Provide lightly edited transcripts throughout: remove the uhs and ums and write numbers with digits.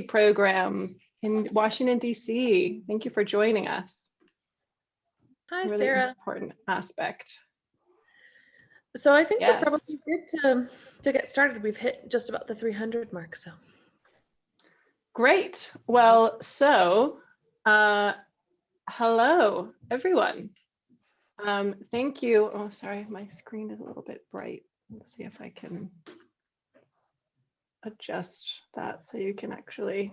program in Washington, D.C. Thank you for joining us. Hi, Really Sarah. important aspect. So I think Yes. we're probably good to get started. We've hit just about the 300 mark, so. Great. Well, so hello, everyone. Thank you. Oh, sorry, my screen is a little bit bright. Let's see if I can adjust that so you can actually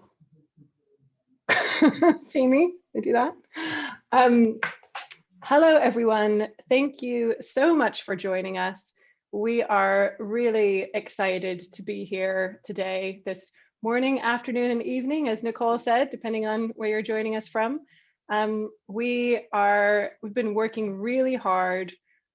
see me. I do that. Hello, everyone. Thank you so much for joining us. We are really excited to be here today, this morning, afternoon, and evening, as Nicole said, depending on where you're joining us from. We've been working really hard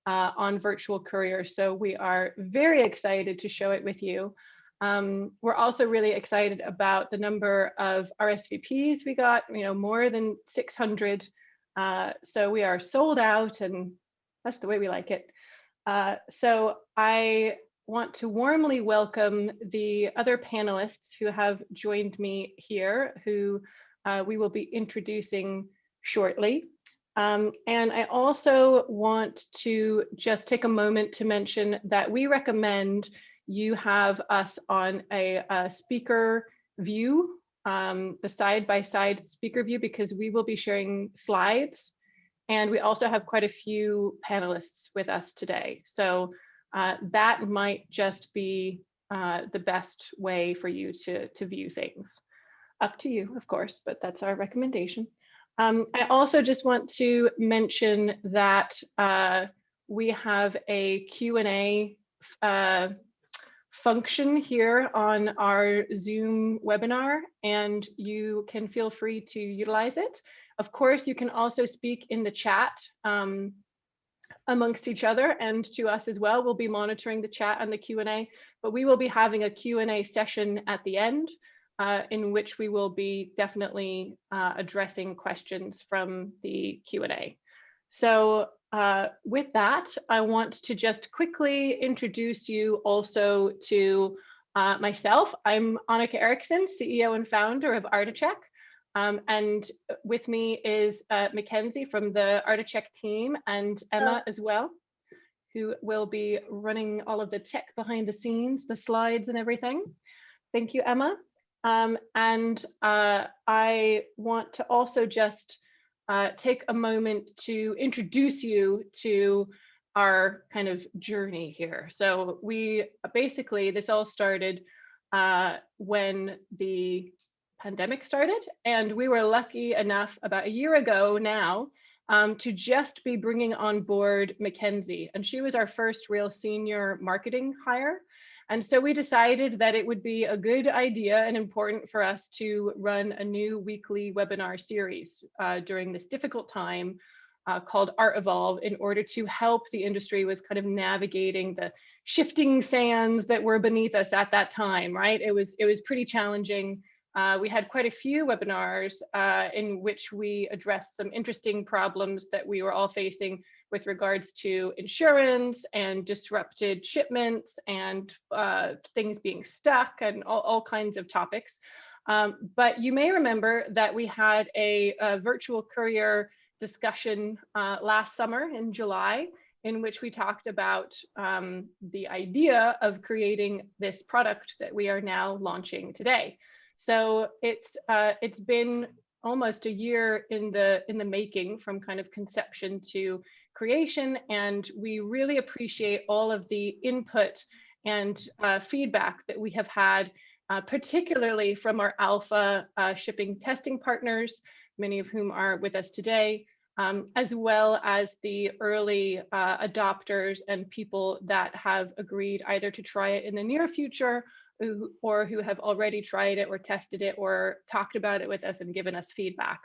on Virtual Courier, so we are very excited to show it with you. We're also really excited about the number of RSVPs we got, more than 600. So we are sold out, and that's the way we like it. So I want to warmly welcome the other panelists who have joined me here, who we will be introducing shortly. And I also want to just take a moment to mention that we recommend you have us on a speaker view, the side-by-side speaker view, because we will be sharing slides. And we also have quite a few panelists with us today. So that might just be the best way for you to view things. Up to you, of course, but that's our recommendation. I also just want to mention that we have a Q&A function here on our Zoom webinar, and you can feel free to utilize it. Of course, you can also speak in the chat amongst each other and to us as well. We'll be monitoring the chat and the Q&A, but we will be having a Q&A session at the end in which we will be definitely addressing questions from the Q&A. So with that, I want to just quickly introduce you also to myself. I'm Annika Eriksson, CEO and founder of Articheck. And with me is Mackenzie from the Articheck team, and Emma as well, who will be running all of the tech behind the scenes, the slides and everything. Thank you, Emma. And I want to also just take a moment to introduce you to our kind of journey here. So this all started when the pandemic started, and we were lucky enough about a year ago now to just be bringing on board Mackenzie, and she was our first real senior marketing hire. And so we decided that it would be a good idea and important for us to run a new weekly webinar series during this difficult time called Art Evolve, in order to help the industry with kind of navigating the shifting sands that were beneath us at that time, right? It was pretty challenging. We had quite a few webinars in which we addressed some interesting problems that we were all facing with regards to insurance and disrupted shipments and things being stuck and all kinds of topics. But you may remember that we had a virtual courier discussion last summer in July, in which we talked about the idea of creating this product that we are now launching today. So it's been almost a year in the making, from kind of conception to creation, and we really appreciate all of the input and feedback that we have had, particularly from our alpha shipping testing partners, many of whom are with us today, as well as the early adopters and people that have agreed either to try it in the near future or who have already tried it or tested it or talked about it with us and given us feedback.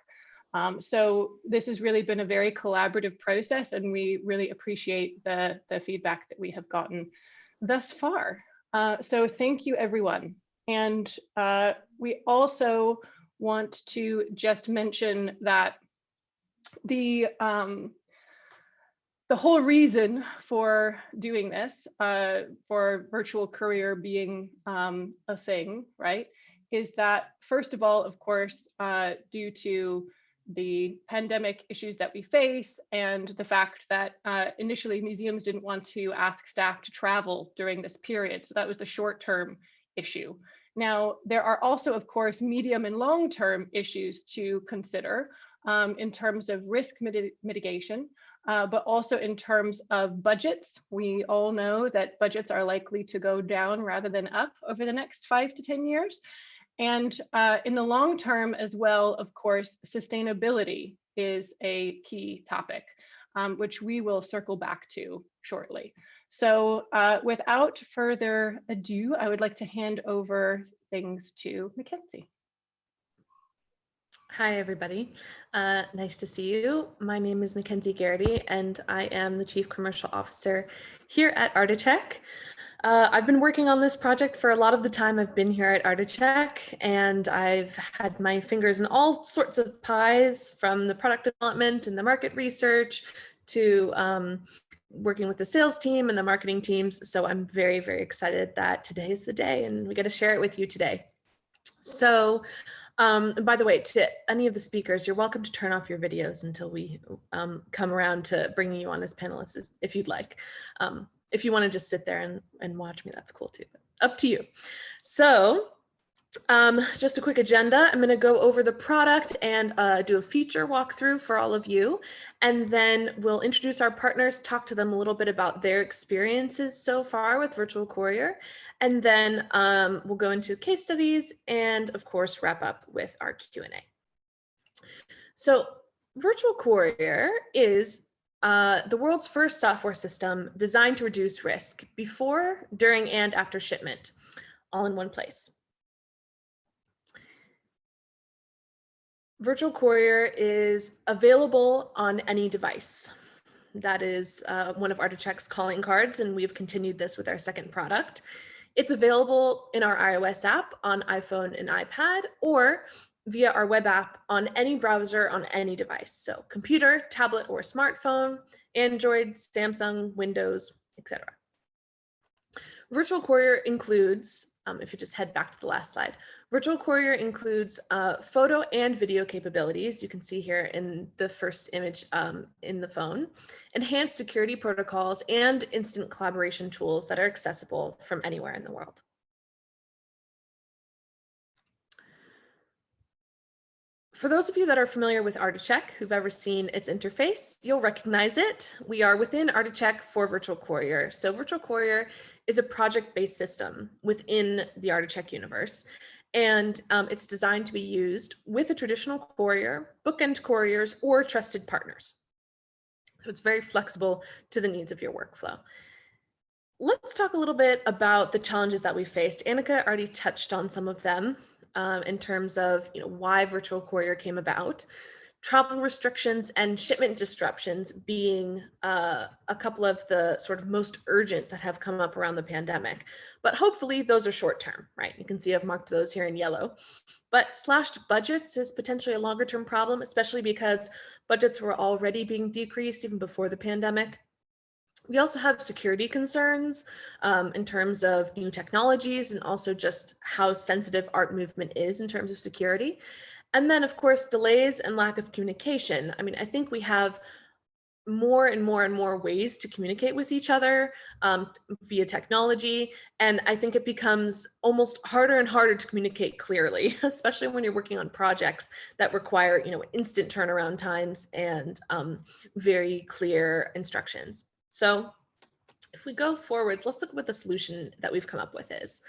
So this has really been a very collaborative process, and we really appreciate the feedback that we have gotten thus far. So thank you, everyone. And we also want to just mention that the whole reason for doing this, for Virtual Courier being a thing, right, is that, first of all, of course, due to the pandemic issues that we face and the fact that initially museums didn't want to ask staff to travel during this period. So that was the short-term issue. Now, there are also, of course, medium and long-term issues to consider in terms of risk mitigation, but also in terms of budgets. We all know that budgets are likely to go down rather than up over the next 5 to 10 years. And in the long term as well, of course, sustainability is a key topic, which we will circle back to shortly. So without further ado, I would like to hand over things to Mackenzie. Hi, everybody. Nice to see you. My name is Mackenzie Garrity, and I am the Chief Commercial Officer here at Artecheck. I've been working on this project for a lot of the time I've been here at Artecheck, and I've had my fingers in all sorts of pies, from the product development and the market research to working with the sales team and the marketing teams. So I'm very, very excited that today is the day and we get to share it with you today. So by the way, to any of the speakers, you're welcome to turn off your videos until we come around to bringing you on as panelists if you'd like. If you want to just sit there and watch me, that's cool too, but up to you. So just a quick agenda. I'm going to go over the product and do a feature walkthrough for all of you. And then we'll introduce our partners, talk to them a little bit about their experiences so far with Virtual Courier. And then we'll go into case studies and, of course, wrap up with our Q&A. So Virtual Courier is the world's first software system designed to reduce risk before, during, and after shipment, all in one place. Virtual Courier is available on any device. That is one of Artecheck's calling cards, and we've continued this with our second product. It's available in our iOS app on iPhone and iPad, or via our web app on any browser on any device. So computer, tablet, or smartphone, Android, Samsung, Windows, etc. Virtual Courier includes, if you just head back to the last slide, Virtual Courier includes photo and video capabilities. You can see here in the first image in the phone, enhanced security protocols, and instant collaboration tools that are accessible from anywhere in the world. For those of you that are familiar with Artecheck, who've ever seen its interface, you'll recognize it. We are within Artecheck for Virtual Courier. So Virtual Courier is a project-based system within the Artecheck universe. And it's designed to be used with a traditional courier, bookend couriers, or trusted partners. So it's very flexible to the needs of your workflow. Let's talk a little bit about the challenges that we faced. Annika already touched on some of them in terms of why Virtual Courier came about. Travel restrictions and shipment disruptions being a couple of the sort of most urgent that have come up around the pandemic. But hopefully those are short term, right? You can see I've marked those here in yellow. But slashed budgets is potentially a longer term problem, especially because budgets were already being decreased even before the pandemic. We also have security concerns in terms of new technologies and also just how sensitive art movement is in terms of security. And then, of course, delays and lack of communication. I mean, I think we have more and more and more ways to communicate with each other via technology. And I think it becomes almost harder and harder to communicate clearly, especially when you're working on projects that require, instant turnaround times and very clear instructions. So if we go forward, let's look at what the solution that we've come up with is.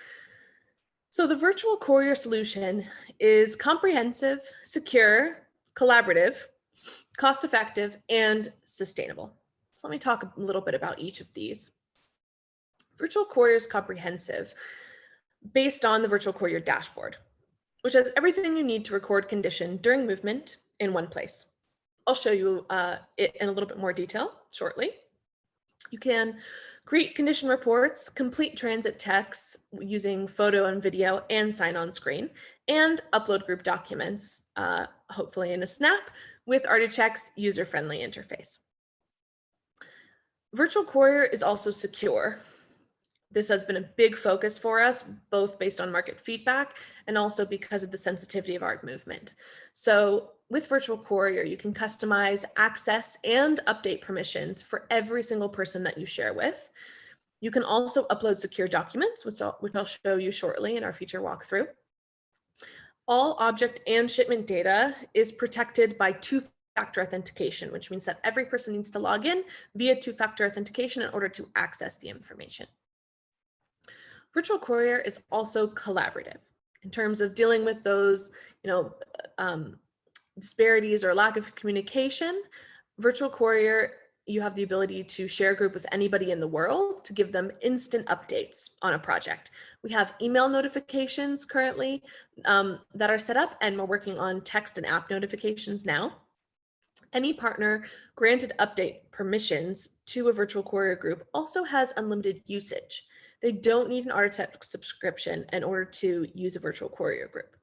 So the Virtual Courier solution is comprehensive, secure, collaborative, cost-effective, and sustainable. So let me talk a little bit about each of these. Virtual Courier is comprehensive based on the Virtual Courier dashboard, which has everything you need to record condition during movement in one place. I'll show you it in a little bit more detail shortly. You can create condition reports, complete transit texts using photo and video and sign on screen, and upload group documents, hopefully in a snap, with Artecheck's user-friendly interface. Virtual Courier is also secure. This has been a big focus for us, both based on market feedback and also because of the sensitivity of art movement. So with Virtual Courier, you can customize access and update permissions for every single person that you share with. You can also upload secure documents, which I'll show you shortly in our feature walkthrough. All object and shipment data is protected by two-factor authentication, which means that every person needs to log in via two-factor authentication in order to access the information. Virtual Courier is also collaborative in terms of dealing with those, disparities or lack of communication. Virtual Courier, you have the ability to share a group with anybody in the world to give them instant updates on a project. We have email notifications currently that are set up, and we're working on text and app notifications now. Any partner granted update permissions to a Virtual Courier group also has unlimited usage. They don't need an Artitech subscription in order to use a Virtual Courier group.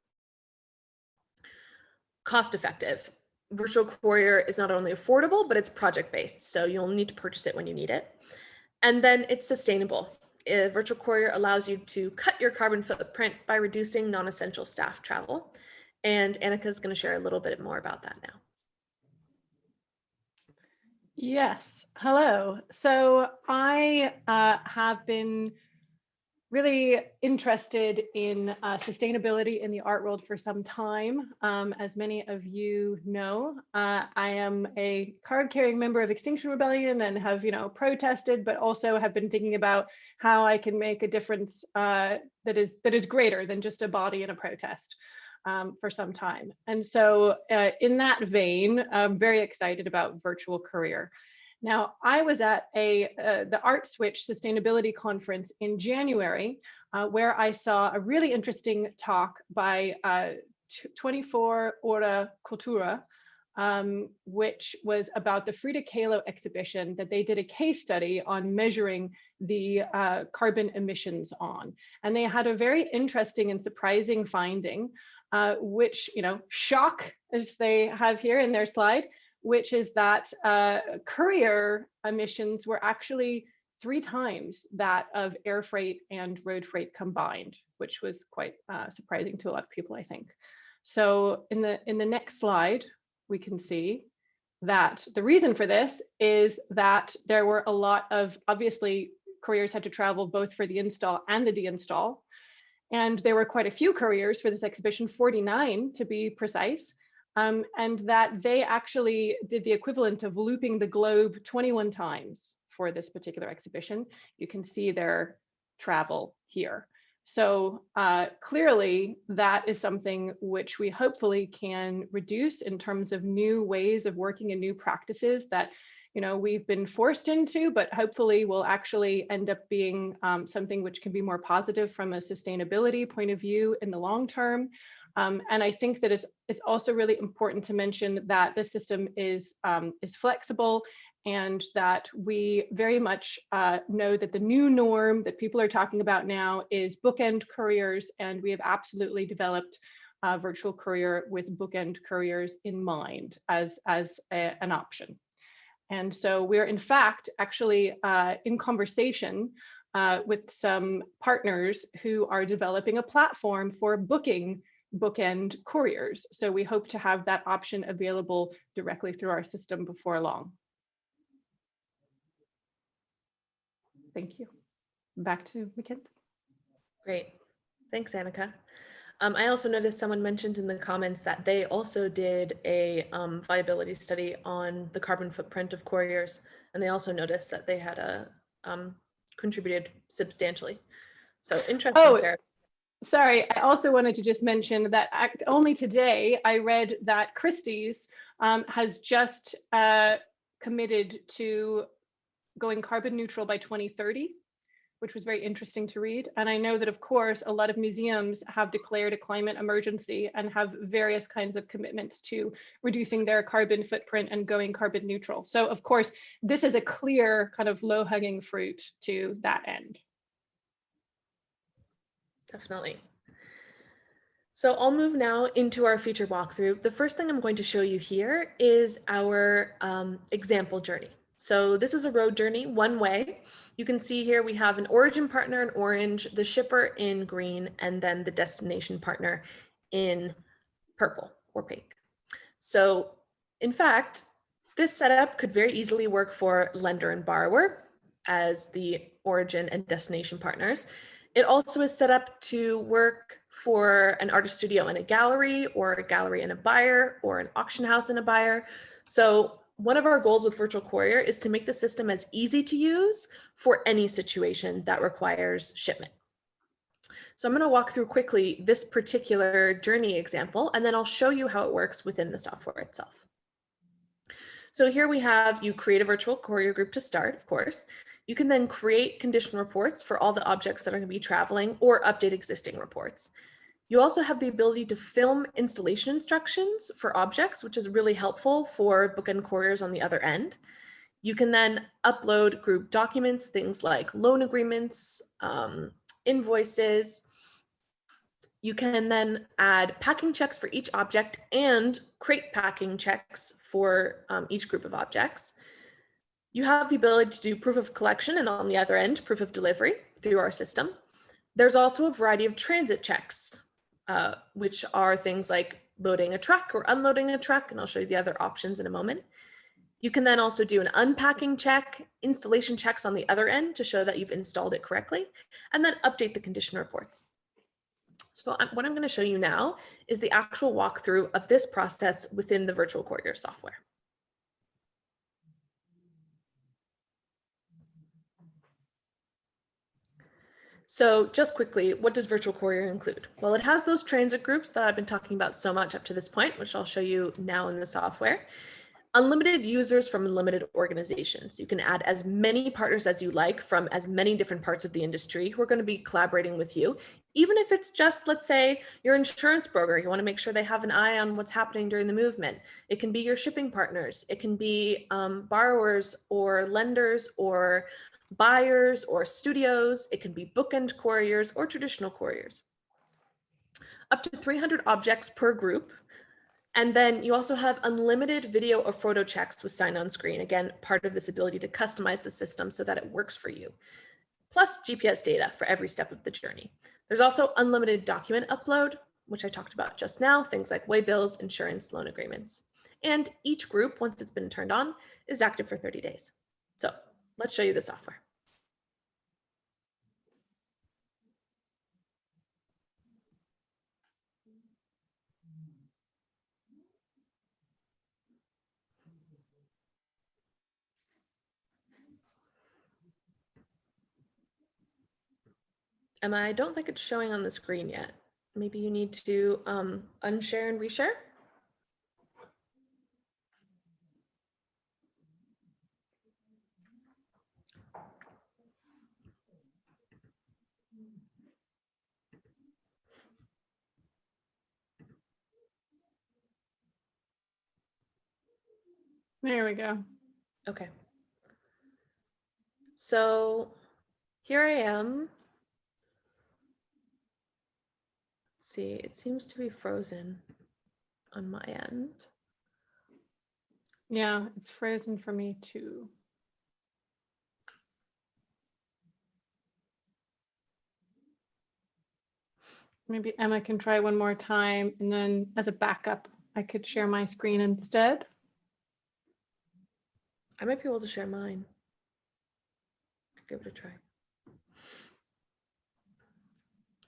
Cost effective. Virtual Courier is not only affordable, but it's project-based, so you'll need to purchase it when you need it. And then it's sustainable. Virtual Courier allows you to cut your carbon footprint by reducing non-essential staff travel. And Annika is going to share a little bit more about that now. Yes, hello. So I have been really interested in sustainability in the art world for some time. As many of you know, I am a card-carrying member of Extinction Rebellion and have, protested, but also have been thinking about how I can make a difference that is greater than just a body in a protest. For some time. And so in that vein, I'm very excited about Virtual Courier. Now, I was at the Art Switch Sustainability Conference in January, where I saw a really interesting talk by 24 Ora Cultura, which was about the Frida Kahlo exhibition that they did a case study on measuring the carbon emissions on. And they had a very interesting and surprising finding, which, shock, as they have here in their slide, which is that courier emissions were actually 3 times that of air freight and road freight combined, which was quite surprising to a lot of people, I think. So in the next slide, we can see that the reason for this is that there were a lot of, obviously, couriers had to travel both for the install and the deinstall. And there were quite a few couriers for this exhibition, 49 to be precise, and that they actually did the equivalent of looping the globe 21 times for this particular exhibition. You can see their travel here. So clearly that is something which we hopefully can reduce in terms of new ways of working and new practices that we've been forced into, but hopefully will actually end up being something which can be more positive from a sustainability point of view in the long term. And I think that it's also really important to mention that the system is flexible, and that we very much know that the new norm that people are talking about now is bookend couriers, and we have absolutely developed Virtual Courier with bookend couriers in mind as an option. And so we're in fact actually in conversation with some partners who are developing a platform for booking bookend couriers. So we hope to have that option available directly through our system before long. Thank you. Back to Mackenzie. Great. Thanks, Annika. I also noticed someone mentioned in the comments that they also did a viability study on the carbon footprint of couriers, and they also noticed that they had contributed substantially. So interesting, Sarah. Sorry, I also wanted to just mention that only today I read that Christie's has just committed to going carbon neutral by 2030, which was very interesting to read. And I know that, of course, a lot of museums have declared a climate emergency and have various kinds of commitments to reducing their carbon footprint and going carbon neutral. So, of course, this is a clear kind of low-hanging fruit to that end. Definitely. So I'll move now into our feature walkthrough. The first thing I'm going to show you here is our example journey. So this is a road journey one way. You can see here we have an origin partner in orange, the shipper in green, and then the destination partner in purple or pink. So in fact, this setup could very easily work for lender and borrower as the origin and destination partners. It also is set up to work for an artist studio and a gallery, or a gallery and a buyer, or an auction house and a buyer. So one of our goals with Virtual Courier is to make the system as easy to use for any situation that requires shipment. So I'm going to walk through quickly this particular journey example, and then I'll show you how it works within the software itself. So here we have, you create a virtual courier group to start, of course. You can then create condition reports for all the objects that are going to be traveling, or update existing reports. You also have the ability to film installation instructions for objects, which is really helpful for bookend couriers on the other end. You can then upload group documents, things like loan agreements, invoices. You can then add packing checks for each object and crate packing checks for each group of objects. You have the ability to do proof of collection, and on the other end, proof of delivery through our system. There's also a variety of transit checks, which are things like loading a truck or unloading a truck, and I'll show you the other options in a moment. You can then also do an unpacking check, installation checks on the other end to show that you've installed it correctly, and then update the condition reports. So what I'm going to show you now is the actual walkthrough of this process within the Virtual Courier software. So just quickly, what does Virtual Courier include? Well, it has those transit groups that I've been talking about so much up to this point, which I'll show you now in the software. Unlimited users from unlimited organizations. You can add as many partners as you like from as many different parts of the industry who are going to be collaborating with you. Even if it's just, let's say, your insurance broker, you want to make sure they have an eye on what's happening during the movement. It can be your shipping partners. It can be borrowers or lenders or buyers or studios. It can be bookend couriers or traditional couriers. Up to 300 objects per group. And then you also have unlimited video or photo checks with sign on screen. Again, part of this ability to customize the system so that it works for you. Plus GPS data for every step of the journey. There's also unlimited document upload, which I talked about just now, things like way bills, insurance, loan agreements. And each group, once it's been turned on, is active for 30 days. So let's show you the software. Emma, I don't think it's showing on the screen yet. Maybe you need to unshare and reshare. There we go. Okay. So here I am. Let's see, it seems to be frozen on my end. Yeah, it's frozen for me too. Maybe Emma can try one more time, and then as a backup, I could share my screen instead. I might be able to share mine. Give it a try.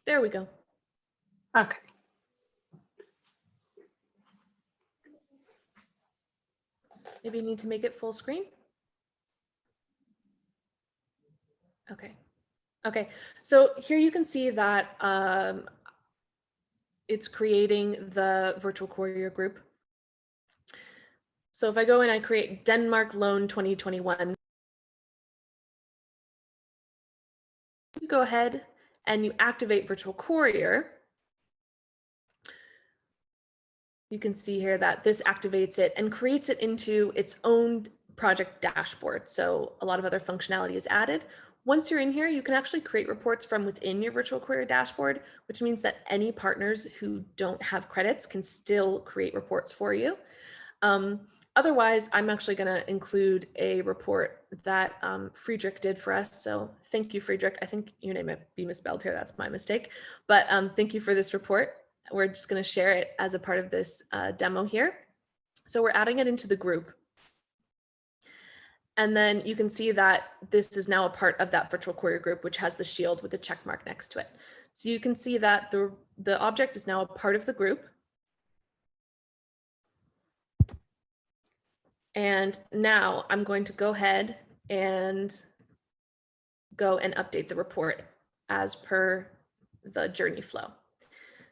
There we go. Okay. Maybe you need to make it full screen. Okay. Okay, so here you can see that it's creating the Virtual Courier group. So if I go and I create Denmark Loan 2021, you go ahead and you activate Virtual Courier. You can see here that this activates it and creates it into its own project dashboard. So a lot of other functionality is added. Once you're in here, you can actually create reports from within your Virtual Courier dashboard, which means that any partners who don't have credits can still create reports for you. Otherwise, I'm actually going to include a report that Friedrich did for us. So thank you, Friedrich. I think your name might be misspelled here. That's my mistake. But thank you for this report. We're just going to share it as a part of this demo here. So we're adding it into the group. And then you can see that this is now a part of that virtual courier group, which has the shield with the check mark next to it. So you can see that the object is now a part of the group. And now I'm going to go ahead and go and update the report as per the journey flow.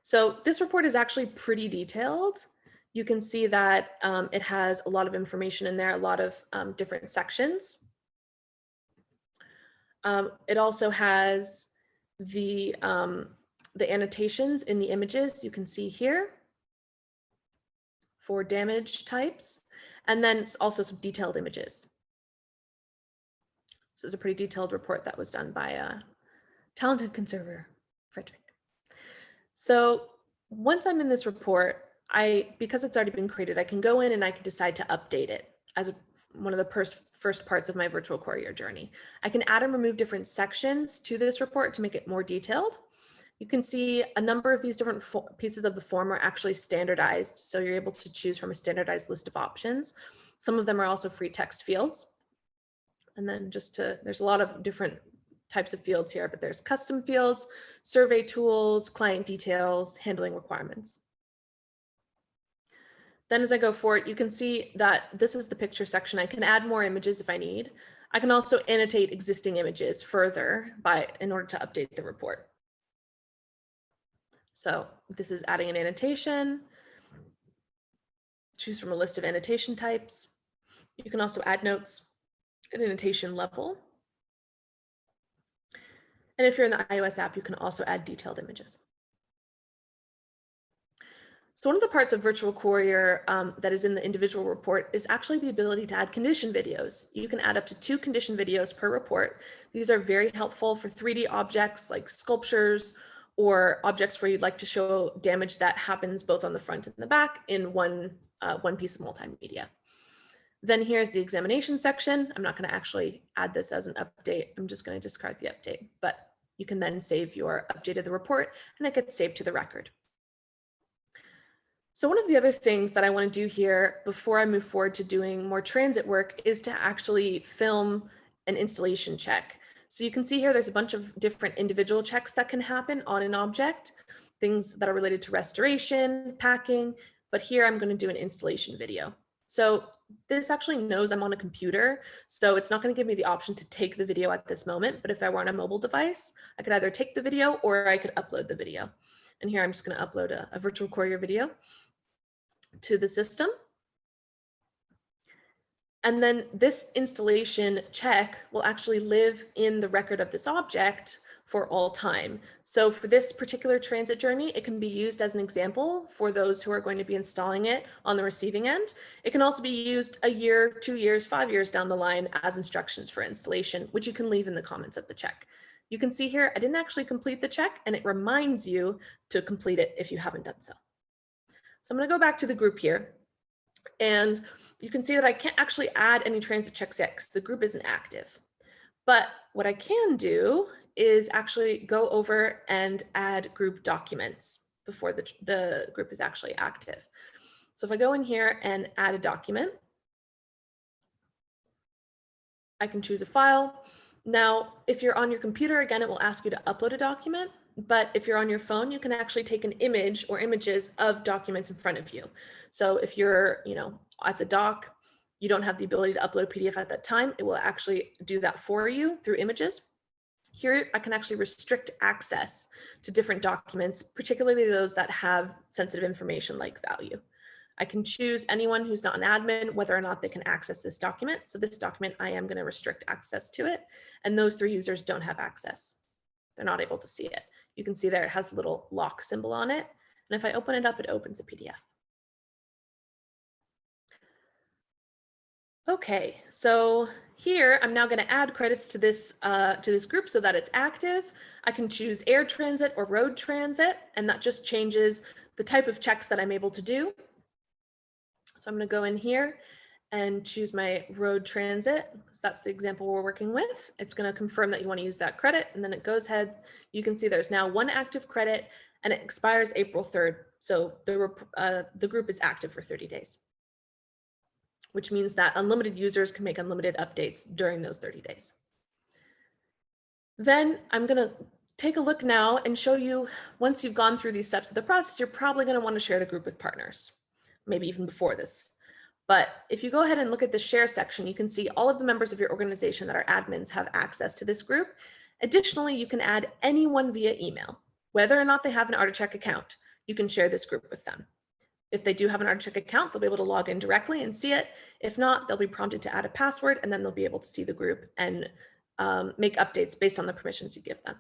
So this report is actually pretty detailed. You can see that it has a lot of information in there, a lot of different sections. It also has the annotations in the images you can see here for damage types, and then also some detailed images. This is a pretty detailed report that was done by a talented conservator, Frederick. So once I'm in this report, because it's already been created, I can go in and I can decide to update it as one of the first parts of my virtual courier journey. I can add and remove different sections to this report to make it more detailed. You can see a number of these different pieces of the form are actually standardized. So you're able to choose from a standardized list of options. Some of them are also free text fields. And then there's a lot of different types of fields here, but there's custom fields, survey tools, client details, handling requirements. Then as I go forward, you can see that this is the picture section. I can add more images if I need. I can also annotate existing images further in order to update the report. So this is adding an annotation. Choose from a list of annotation types. You can also add notes at annotation level. And if you're in the iOS app, you can also add detailed images. So one of the parts of Virtual Courier that is in the individual report is actually the ability to add condition videos. You can add up to 2 condition videos per report. These are very helpful for 3D objects like sculptures or objects where you'd like to show damage that happens both on the front and the back in one piece of multimedia. Then here's the examination section. I'm not going to actually add this as an update. I'm just going to discard the update, but you can then save your update of the report and it gets saved to the record. So one of the other things that I want to do here before I move forward to doing more transit work is to actually film an installation check. So you can see here, there's a bunch of different individual checks that can happen on an object, things that are related to restoration, packing, but here I'm going to do an installation video. So this actually knows I'm on a computer, so it's not going to give me the option to take the video at this moment, but if I were on a mobile device, I could either take the video or I could upload the video. And here I'm just going to upload a Virtual Courier video to the system. And then this installation check will actually live in the record of this object for all time. So for this particular transit journey, it can be used as an example for those who are going to be installing it on the receiving end. It can also be used a year, 2 years, 5 years down the line as instructions for installation, which you can leave in the comments of the check. You can see here, I didn't actually complete the check, and it reminds you to complete it if you haven't done so. So I'm going to go back to the group here, and you can see that I can't actually add any transit checks yet because the group isn't active. But what I can do is actually go over and add group documents before the group is actually active. So if I go in here and add a document, I can choose a file. Now, if you're on your computer, again, it will ask you to upload a document. But if you're on your phone, you can actually take an image or images of documents in front of you. So if you're, at the dock, you don't have the ability to upload a PDF at that time, it will actually do that for you through images. Here, I can actually restrict access to different documents, particularly those that have sensitive information like value. I can choose anyone who's not an admin, whether or not they can access this document. So this document, I am going to restrict access to it. And those 3 users don't have access. They're not able to see it. You can see there it has a little lock symbol on it. And if I open it up, it opens a PDF. Okay, so here I'm now going to add credits to this group so that it's active. I can choose air transit or road transit, and that just changes the type of checks that I'm able to do. So I'm going to go in here and choose my road transit, because that's the example we're working with. It's going to confirm that you want to use that credit, and then it goes ahead. You can see there's now one active credit, and it expires April 3rd. So the group is active for 30 days, which means that unlimited users can make unlimited updates during those 30 days. Then I'm going to take a look now and show you, once you've gone through these steps of the process, you're probably going to want to share the group with partners, maybe even before this. But if you go ahead and look at the share section, you can see all of the members of your organization that are admins have access to this group. Additionally, you can add anyone via email. Whether or not they have an Articheck account, you can share this group with them. If they do have an Articheck account, they'll be able to log in directly and see it. If not, they'll be prompted to add a password, and then they'll be able to see the group and make updates based on the permissions you give them.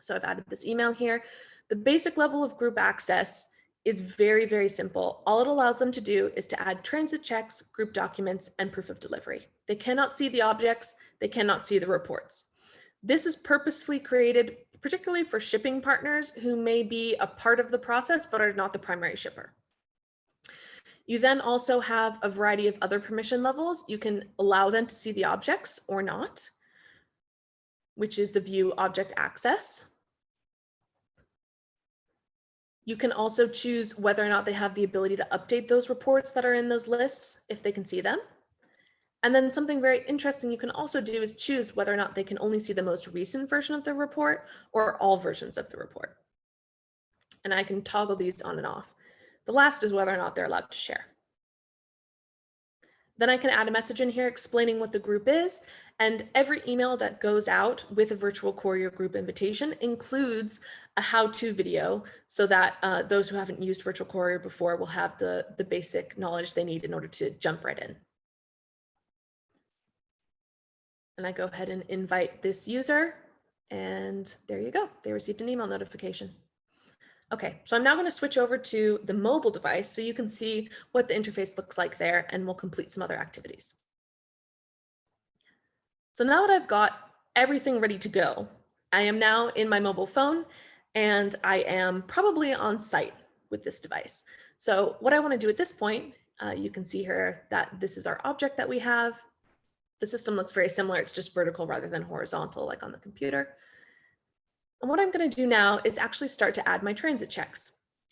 So I've added this email here. The basic level of group access is very, very simple. All it allows them to do is to add transit checks, group documents, and proof of delivery. They cannot see the objects. They cannot see the reports. This is purposefully created particularly for shipping partners who may be a part of the process but are not the primary shipper. You then also have a variety of other permission levels. You can allow them to see the objects or not, which is the view object access. You can also choose whether or not they have the ability to update those reports that are in those lists if they can see them. And then something very interesting you can also do is choose whether or not they can only see the most recent version of the report or all versions of the report. And I can toggle these on and off. The last is whether or not they're allowed to share. Then I can add a message in here explaining what the group is, and every email that goes out with a virtual Courier group invitation includes a how-to video so that those who haven't used virtual Courier before will have the basic knowledge they need in order to jump right in. And I go ahead and invite this user, and there you go. They received an email notification. Okay, so I'm now going to switch over to the mobile device so you can see what the interface looks like there, and we'll complete some other activities. So now that I've got everything ready to go, I am now in my mobile phone, and I am probably on site with this device. So what I want to do at this point, you can see here that this is our object that we have. The system looks very similar. It's just vertical rather than horizontal like on the computer. And what I'm going to do now is actually start to add my transit checks.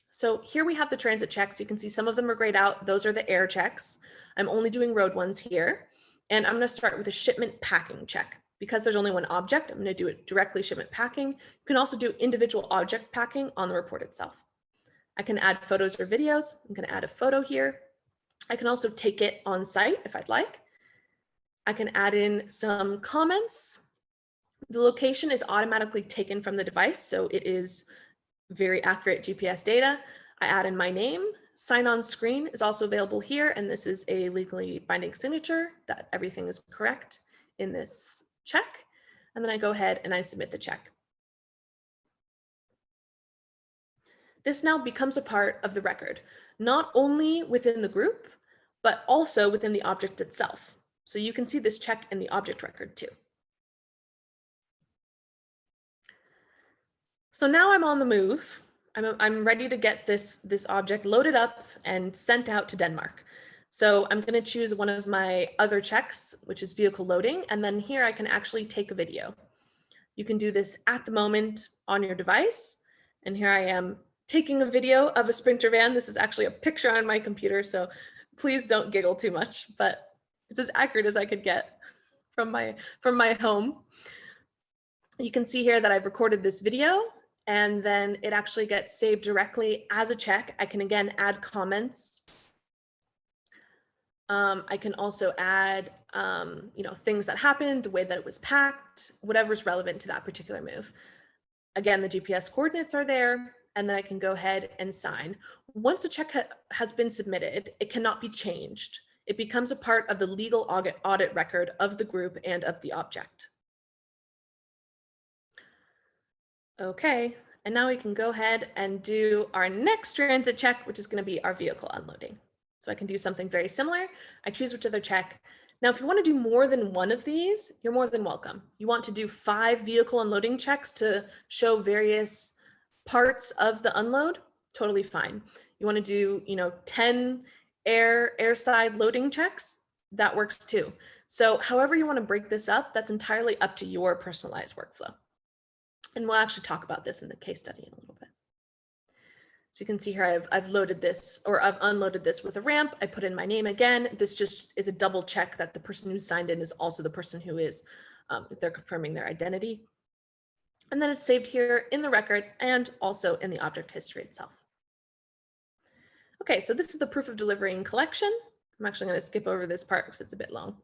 So here we have the transit checks. You can see some of them are grayed out. Those are the air checks. I'm only doing road ones here. And I'm going to start with a shipment packing check. Because there's only one object, I'm going to do it directly shipment packing. You can also do individual object packing on the report itself. I can add photos or videos. I'm going to add a photo here. I can also take it on site if I'd like. I can add in some comments. The location is automatically taken from the device, so it is very accurate GPS data. I add in my name. Sign on screen is also available here, and this is a legally binding signature that everything is correct in this check. And then I go ahead and I submit the check. This now becomes a part of the record, not only within the group, but also within the object itself. So you can see this check in the object record too. So now I'm on the move. I'm ready to get this object loaded up and sent out to Denmark. So I'm going to choose one of my other checks, which is vehicle loading. And then here I can actually take a video. You can do this at the moment on your device. And here I am taking a video of a Sprinter van. This is actually a picture on my computer, so please don't giggle too much, but it's as accurate as I could get from my home. You can see here that I've recorded this video, and then it actually gets saved directly as a check. I can again add comments. I can also add things that happened, the way that it was packed, whatever's relevant to that particular move. Again, the GPS coordinates are there, and then I can go ahead and sign. Once a check has been submitted, it cannot be changed. It becomes a part of the legal audit record of the group and of the object. Okay, and now we can go ahead and do our next transit check, which is going to be our vehicle unloading. So I can do something very similar. I choose which other check. Now, if you want to do more than one of these, you're more than welcome. You want to do 5 vehicle unloading checks to show various parts of the unload, totally fine. You want to do, 10 airside loading checks, that works too. So however you want to break this up, that's entirely up to your personalized workflow. And we'll actually talk about this in the case study in a little bit. So you can see here, I've loaded this, or I've unloaded this with a ramp. I put in my name again. This just is a double check that the person who signed in is also the person who is, they're confirming their identity. And then it's saved here in the record and also in the object history itself. Okay, so this is the proof of delivery and collection. I'm actually going to skip over this part because it's a bit long.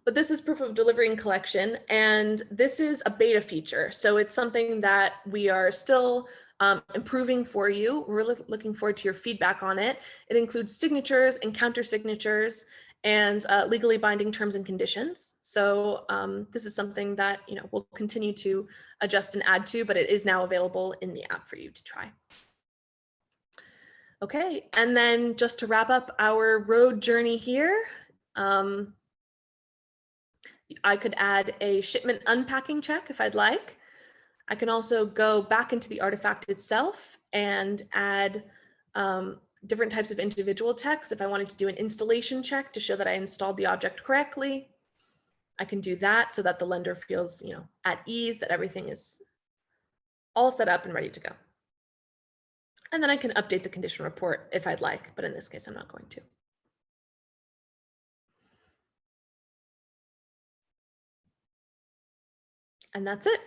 But this is proof of delivery and collection, and this is a beta feature. So it's something that we are still improving for you. We're looking forward to your feedback on it. It includes signatures and counter signatures and legally binding terms and conditions. So this is something that we'll continue to adjust and add to, but it is now available in the app for you to try. Okay, and then just to wrap up our road journey here, I could add a shipment unpacking check if I'd like. I can also go back into the artifact itself and add different types of individual checks. If I wanted to do an installation check to show that I installed the object correctly, I can do that so that the lender feels, at ease that everything is all set up and ready to go. And then I can update the condition report if I'd like, but in this case, I'm not going to. And that's it.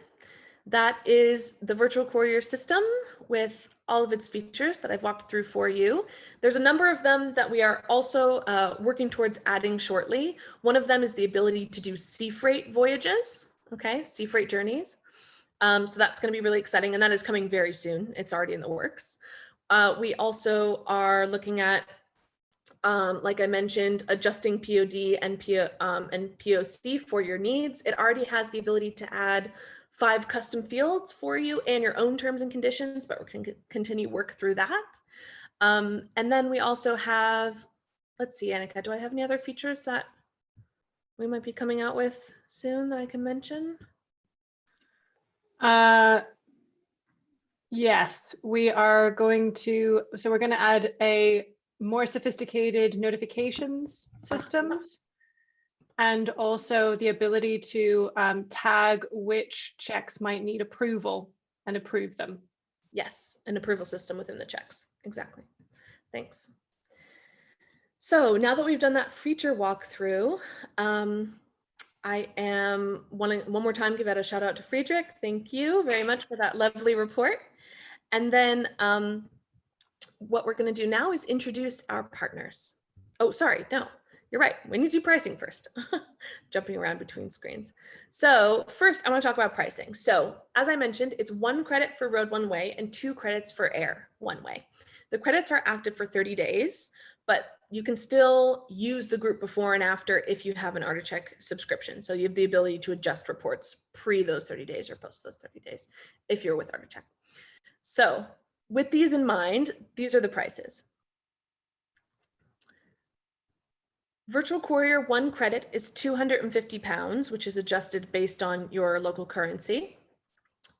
That is the virtual courier system with all of its features that I've walked through for you. There's a number of them that we are also working towards adding shortly. One of them is the ability to do sea freight voyages, okay, sea freight journeys. So that's going to be really exciting, and that is coming very soon. It's already in the works. We also are looking at, like I mentioned, adjusting POD and POC for your needs. It already has the ability to add 5 custom fields for you and your own terms and conditions, but we're going to continue work through that. And then we also have, let's see, Annika, do I have any other features that we might be coming out with soon that I can mention? Yes, we are going to, so we're going to add a more sophisticated notifications systems, and also the ability to tag which checks might need approval and approve them. Yes, an approval system within the checks. Exactly. Thanks. So now that we've done that feature walkthrough, I am wanting one more time give out a shout out to Friedrich. Thank you very much for that lovely report. And then what we're going to do now is introduce our partners. Oh, sorry, no, you're right. We need to do pricing first. Jumping around between screens. So first, I want to talk about pricing. So as I mentioned, it's 1 credit for road one way and 2 credits for air one way. The credits are active for 30 days, but you can still use the group before and after if you have an Articheck subscription. So you have the ability to adjust reports pre those 30 days or post those 30 days if you're with Articheck. So with these in mind, these are the prices. Virtual Courier 1 credit is £250, which is adjusted based on your local currency.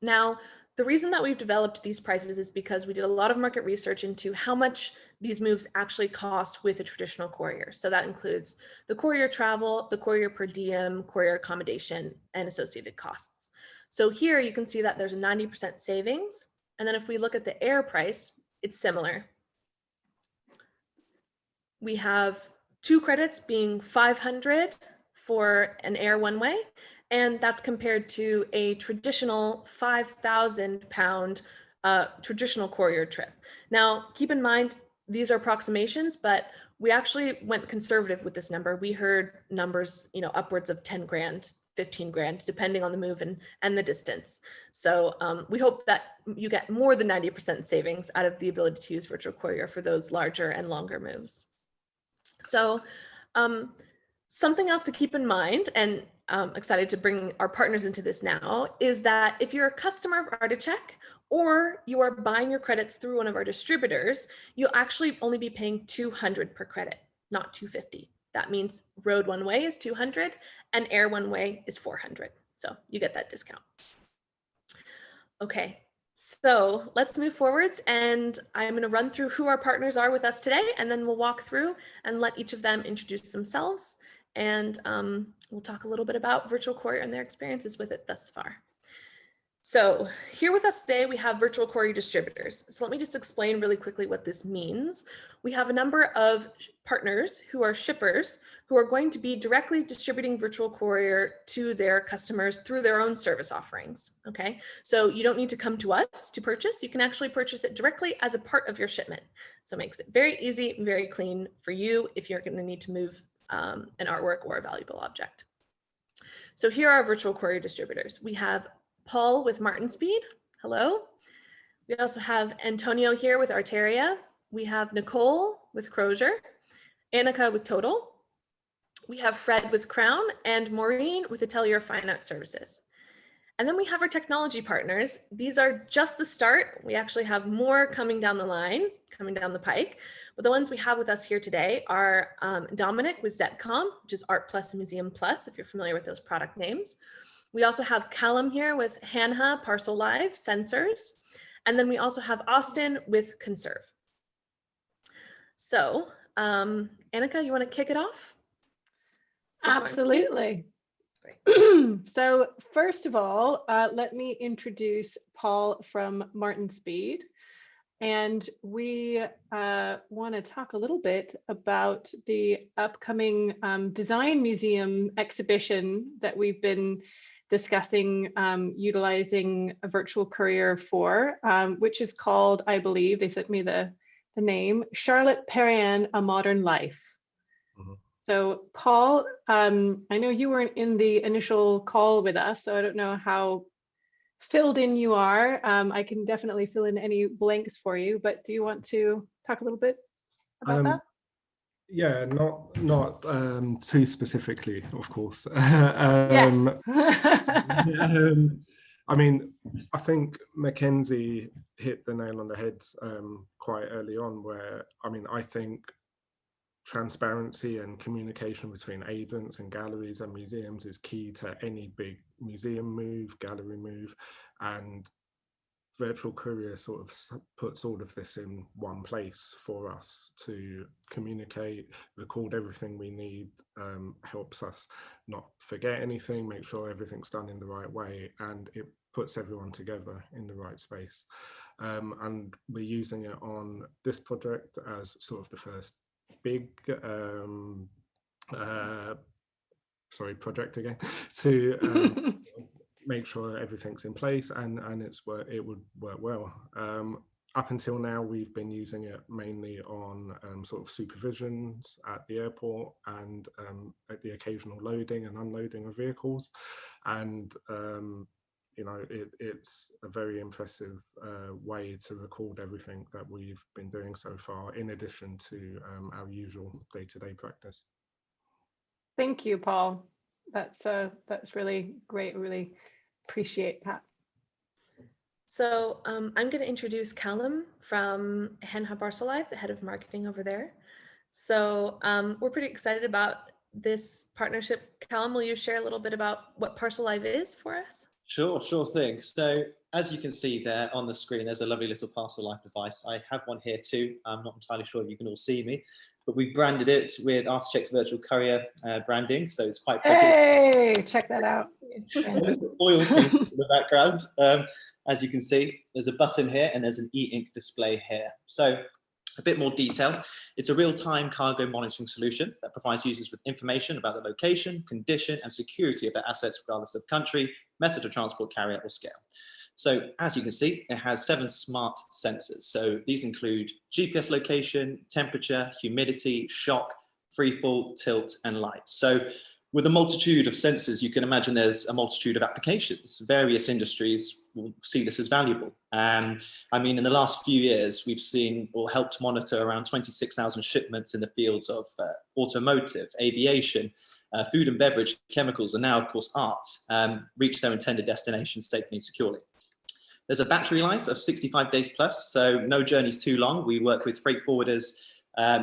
Now, the reason that we've developed these prices is because we did a lot of market research into how much these moves actually cost with a traditional courier. So that includes the courier travel, the courier per diem, courier accommodation, and associated costs. So here you can see that there's a 90% savings. And then if we look at the air price, it's similar. We have 2 credits being 500 for an air one way, and that's compared to a traditional £5,000 traditional courier trip. Now, keep in mind, these are approximations, but we actually went conservative with this number. We heard numbers, upwards of 10 grand, 15 grand, depending on the move and the distance. So we hope that you get more than 90% savings out of the ability to use Virtual Courier for those larger and longer moves. So something else to keep in mind, and I'm excited to bring our partners into this now, is that if you're a customer of Articheck or you are buying your credits through one of our distributors, you'll actually only be paying 200 per credit, not 250. That means road one way is 200 and air one way is 400. So you get that discount. Okay, So let's move forwards, and I'm going to run through who our partners are with us today, and then we'll walk through and let each of them introduce themselves, and we'll talk a little bit about Virtual Courier and their experiences with it thus far. So here with us today, we have virtual Courier distributors. So let me just explain really quickly what this means. We have a number of partners who are shippers who are going to be directly distributing virtual Courier to their customers through their own service offerings. Okay, so you don't need to come to us to purchase. You can actually purchase it directly as a part of your shipment. So it makes it very easy and very clean for you if you're going to need to move an artwork or a valuable object. So here are our virtual Courier distributors. We have Paul with Martin Speed. Hello. We also have Antonio here with Arteria. We have Nicole with Crozier, Annika with Total. We have Fred with Crown and Maureen with Atelier Fine Art Services. And then we have our technology partners. These are just the start. We actually have more coming down the line, coming down the pike. But the ones we have with us here today are Dominic with Zetcom, which is Art Plus Museum Plus, if you're familiar with those product names. We also have Callum here with Hanha Parcel Live Sensors. And then we also have Austin with Conserve. So Annika, you want to kick it off? Absolutely. So first of all, let me introduce Paul from Martin Speed. And we want to talk a little bit about the upcoming Design Museum exhibition that we've been discussing utilizing a virtual courier for, which is called, I believe, they sent me the name, Charlotte Perriand, A Modern Life. Mm-hmm. So Paul, I know you weren't in the initial call with us, so I don't know how filled in you are. I can definitely fill in any blanks for you, but do you want to talk a little bit about that? Yeah, not too specifically, of course. Yes. I mean, I think Mackenzie hit the nail on the head quite early on, where, I mean, I think transparency and communication between agents and galleries and museums is key to any big museum move, gallery move, and Virtual Courier sort of puts all of this in one place for us to communicate, record everything we need, helps us not forget anything, make sure everything's done in the right way, and it puts everyone together in the right space. And we're using it on this project as sort of the first big project again to make sure everything's in place and it would work well. Up until now, we've been using it mainly on sort of supervisions at the airport and at the occasional loading and unloading of vehicles. And you know, it's a very impressive way to record everything that we've been doing so far, in addition to our usual day-to-day practice. Thank you, Paul. That's really great. Really appreciate that. So I'm going to introduce Callum from Hanha Parcel Live, the head of marketing over there. So we're pretty excited about this partnership. Callum, will you share a little bit about what Parcel Live is for us? Sure thing. So as you can see there on the screen, there's a lovely little Parcel Live device. I have one here too. I'm not entirely sure if you can all see me, but we've branded it with Articheck's Virtual Courier branding. So it's quite pretty. Hey, check that out. Oil in the background. As you can see, there's a button here and there's an e-ink display here. So a bit more detail. It's a real-time cargo monitoring solution that provides users with information about the location, condition, and security of their assets, regardless of country, method of transport, carrier, or scale. So as you can see, it has 7 smart sensors. So these include GPS location, temperature, humidity, shock, freefall, tilt, and light. So with a multitude of sensors, you can imagine there's a multitude of applications. Various industries will see this as valuable. I mean, in the last few years, we've seen or helped monitor around 26,000 shipments in the fields of automotive, aviation, food and beverage, chemicals, and now, of course, art, reach their intended destination safely and securely. There's a battery life of 65 days plus, so no journey's too long. We work with freight forwarders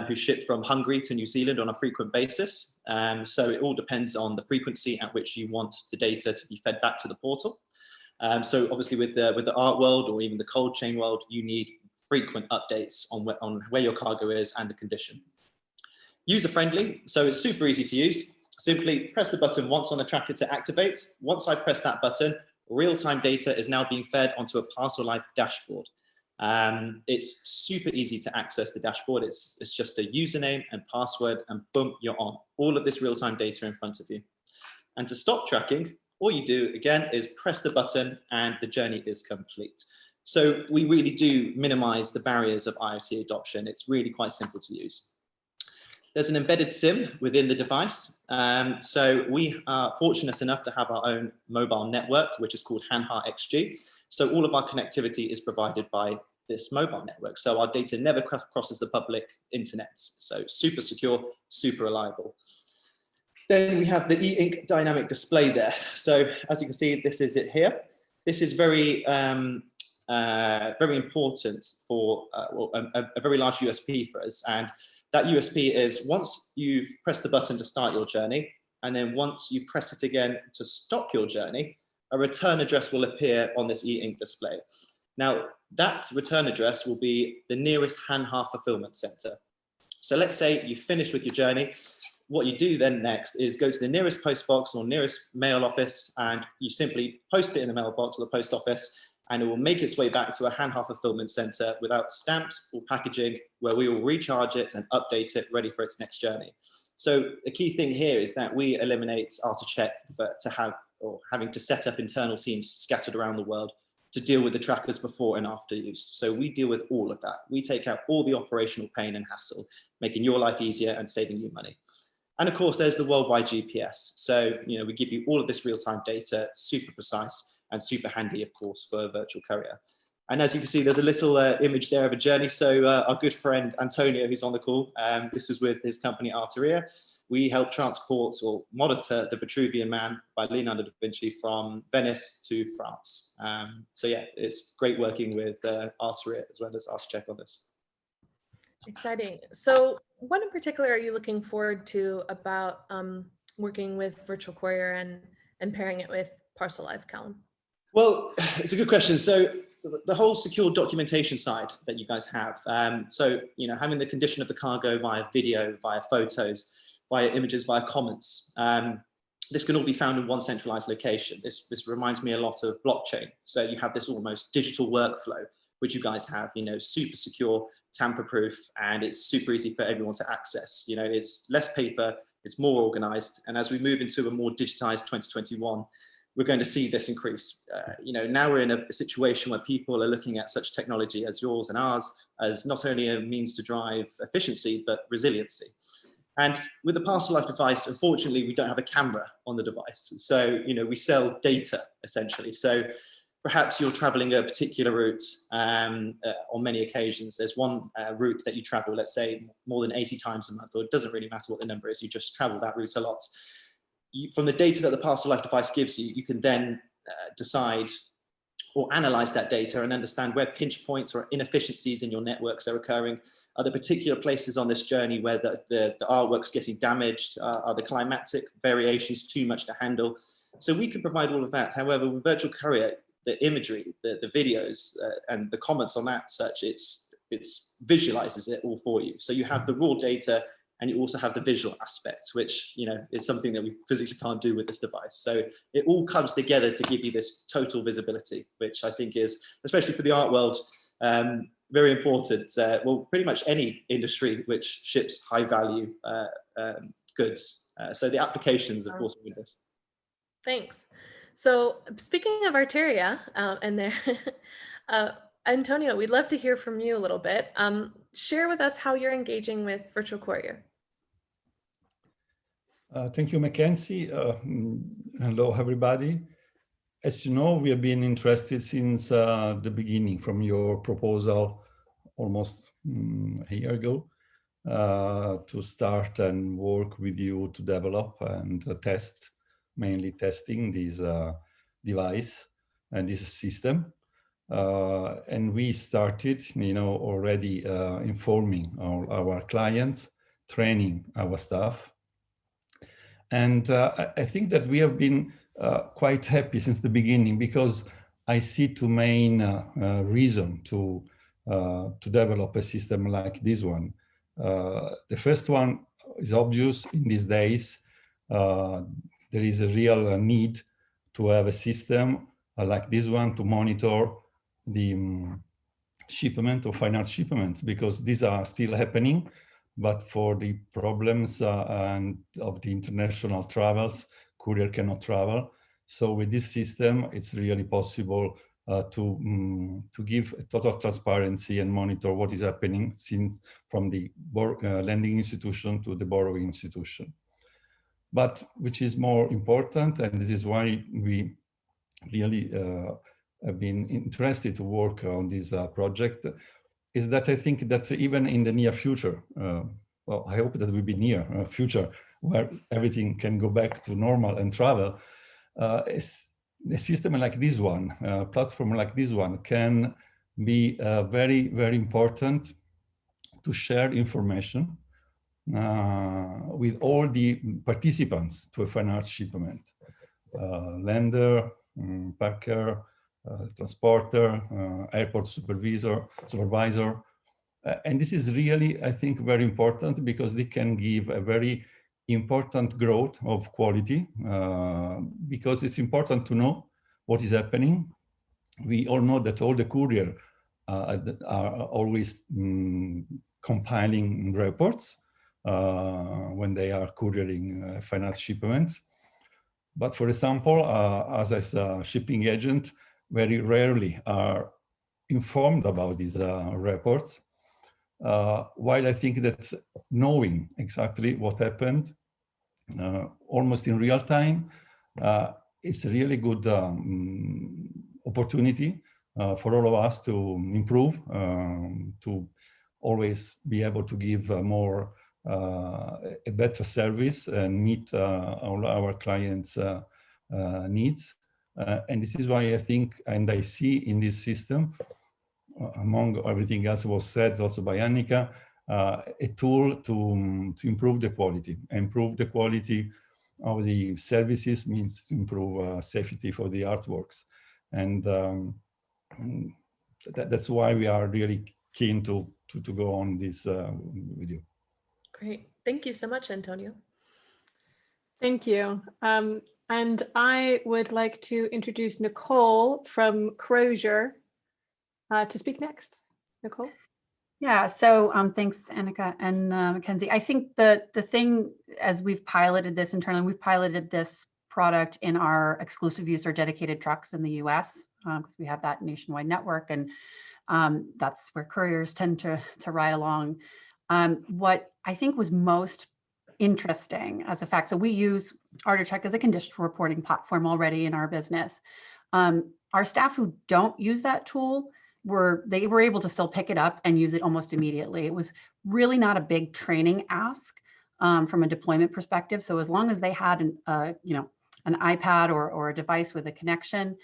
who ship from Hungary to New Zealand on a frequent basis. So it all depends on the frequency at which you want the data to be fed back to the portal. So obviously with the art world or even the cold chain world, you need frequent updates on where your cargo is and the condition. User friendly, so it's super easy to use. Simply press the button once on the tracker to activate. Once I've pressed that button, real-time data is now being fed onto a Parcel Life dashboard. It's super easy to access the dashboard. It's just a username and password, and boom, you're on. All of this real-time data in front of you. And to stop tracking, all you do again is press the button and the journey is complete. So we really do minimize the barriers of IoT adoption. It's really quite simple to use. There's an embedded SIM within the device. So we are fortunate enough to have our own mobile network, which is called Hanha XG. So all of our connectivity is provided by this mobile network. So our data never crosses the public internet. So super secure, super reliable. Then we have the e-ink dynamic display there. So as you can see, this is it here. This is very important for a very large USP for us. And that USP is once you've pressed the button to start your journey, and then once you press it again to stop your journey, a return address will appear on this e-ink display. Now, that return address will be the nearest Hanha fulfillment center. So let's say you finish with your journey. What you do then next is go to the nearest post box or nearest mail office, and you simply post it in the mailbox or the post office, and it will make its way back to a Hanha fulfillment center without stamps or packaging, where we will recharge it and update it ready for its next journey. So the key thing here is that we eliminate ArtaCheck having to set up internal teams scattered around the world to deal with the trackers before and after use. So we deal with all of that. We take out all the operational pain and hassle, making your life easier and saving you money. And of course, there's the worldwide GPS. So, we give you all of this real-time data, super precise and super handy, of course, for a virtual courier. And as you can see, there's a little image there of a journey. So our good friend Antonio, who's on the call, this is with his company Courier. We help transport or monitor the Vitruvian Man by Leonardo da Vinci from Venice to France. So yeah, it's great working with Courier as well as ArtaCheck on this. Exciting. So what in particular are you looking forward to about working with Virtual Courier and pairing it with Parcel Life, Callum? Well, it's a good question. So the whole secure documentation side that you guys have, so having the condition of the cargo via video, via photos, via images, via comments, this can all be found in one centralized location. This reminds me a lot of blockchain. So you have this almost digital workflow, which you guys have, super secure, tamper-proof, and it's super easy for everyone to access. It's less paper, it's more organized, and as we move into a more digitized 2021, we're going to see this increase. Now we're in a situation where people are looking at such technology as yours and ours as not only a means to drive efficiency, but resiliency. And with the Parcel Life device, unfortunately, we don't have a camera on the device. So, we sell data essentially. So perhaps you're traveling a particular route on many occasions. There's one route that you travel, let's say more than 80 times a month, or it doesn't really matter what the number is, you just travel that route a lot. From the data that the Parcel Life device gives you, you can then decide or analyze that data and understand where pinch points or inefficiencies in your networks are occurring. Are there particular places on this journey where the artwork's getting damaged? Are the climatic variations too much to handle? So we can provide all of that. However, with Virtual Courier, the imagery, the videos, and the comments on that such, it visualizes it all for you. So you have the raw data, and you also have the visual aspect, which is something that we physically can't do with this device. So it all comes together to give you this total visibility, which I think is, especially for the art world, very important. Well, pretty much any industry which ships high value goods. So the applications, of course, with this. Thanks. So speaking of Arteria, Antonio, we'd love to hear from you a little bit. Share with us how you're engaging with Virtual Courier. Thank you, Mackenzie. Hello, everybody. As you know, we have been interested since the beginning from your proposal almost a year ago to start and work with you to develop and test, mainly testing this device and this system. And we started, already informing our clients, training our staff. And I think that we have been quite happy since the beginning, because I see two main reasons to develop a system like this one. The first one is obvious in these days. There is a real need to have a system like this one to monitor the shipment or final shipments, because these are still happening, but for the problems and of the international travels, courier cannot travel. So with this system, it's really possible to give total transparency and monitor what is happening since from the lending institution to the borrowing institution. But which is more important, and this is why we really have been interested to work on this project, is that I think that even in the near future, well, I hope that will be near future, where everything can go back to normal and travel, a system like this one, a platform like this one can be very, very important to share information with all the participants to a finance shipment, lender, packer, transporter, airport supervisor. And this is really, I think, very important, because they can give a very important growth of quality, because it's important to know what is happening. We all know that all the courier are always compiling reports when they are couriering finance shipments. But for example, as a shipping agent, very rarely are informed about these reports. While I think that knowing exactly what happened almost in real time, it's a really good opportunity for all of us to improve, to always be able to give more a better service and meet all our clients' needs. And this is why I think, and I see in this system, among everything else was said also by Annika, a tool to improve the quality. Improve the quality of the services means to improve safety for the artworks. And that's why we are really keen to go on this with you. Great. Thank you so much, Antonio. Thank you. And I would like to introduce Nicole from Courier to speak next. Nicole? Yeah, so thanks, Annika and Mackenzie. I think the thing, as we've piloted this internally, we've piloted this product in our exclusive use or dedicated trucks in the US, because we have that nationwide network, and that's where couriers tend to ride along. What I think was most interesting as a fact, so we use ArtiCheck as a condition reporting platform already in our business. Our staff who don't use that tool, they were able to still pick it up and use it almost immediately. It was really not a big training ask from a deployment perspective. So as long as they had an iPad or a device with a connection,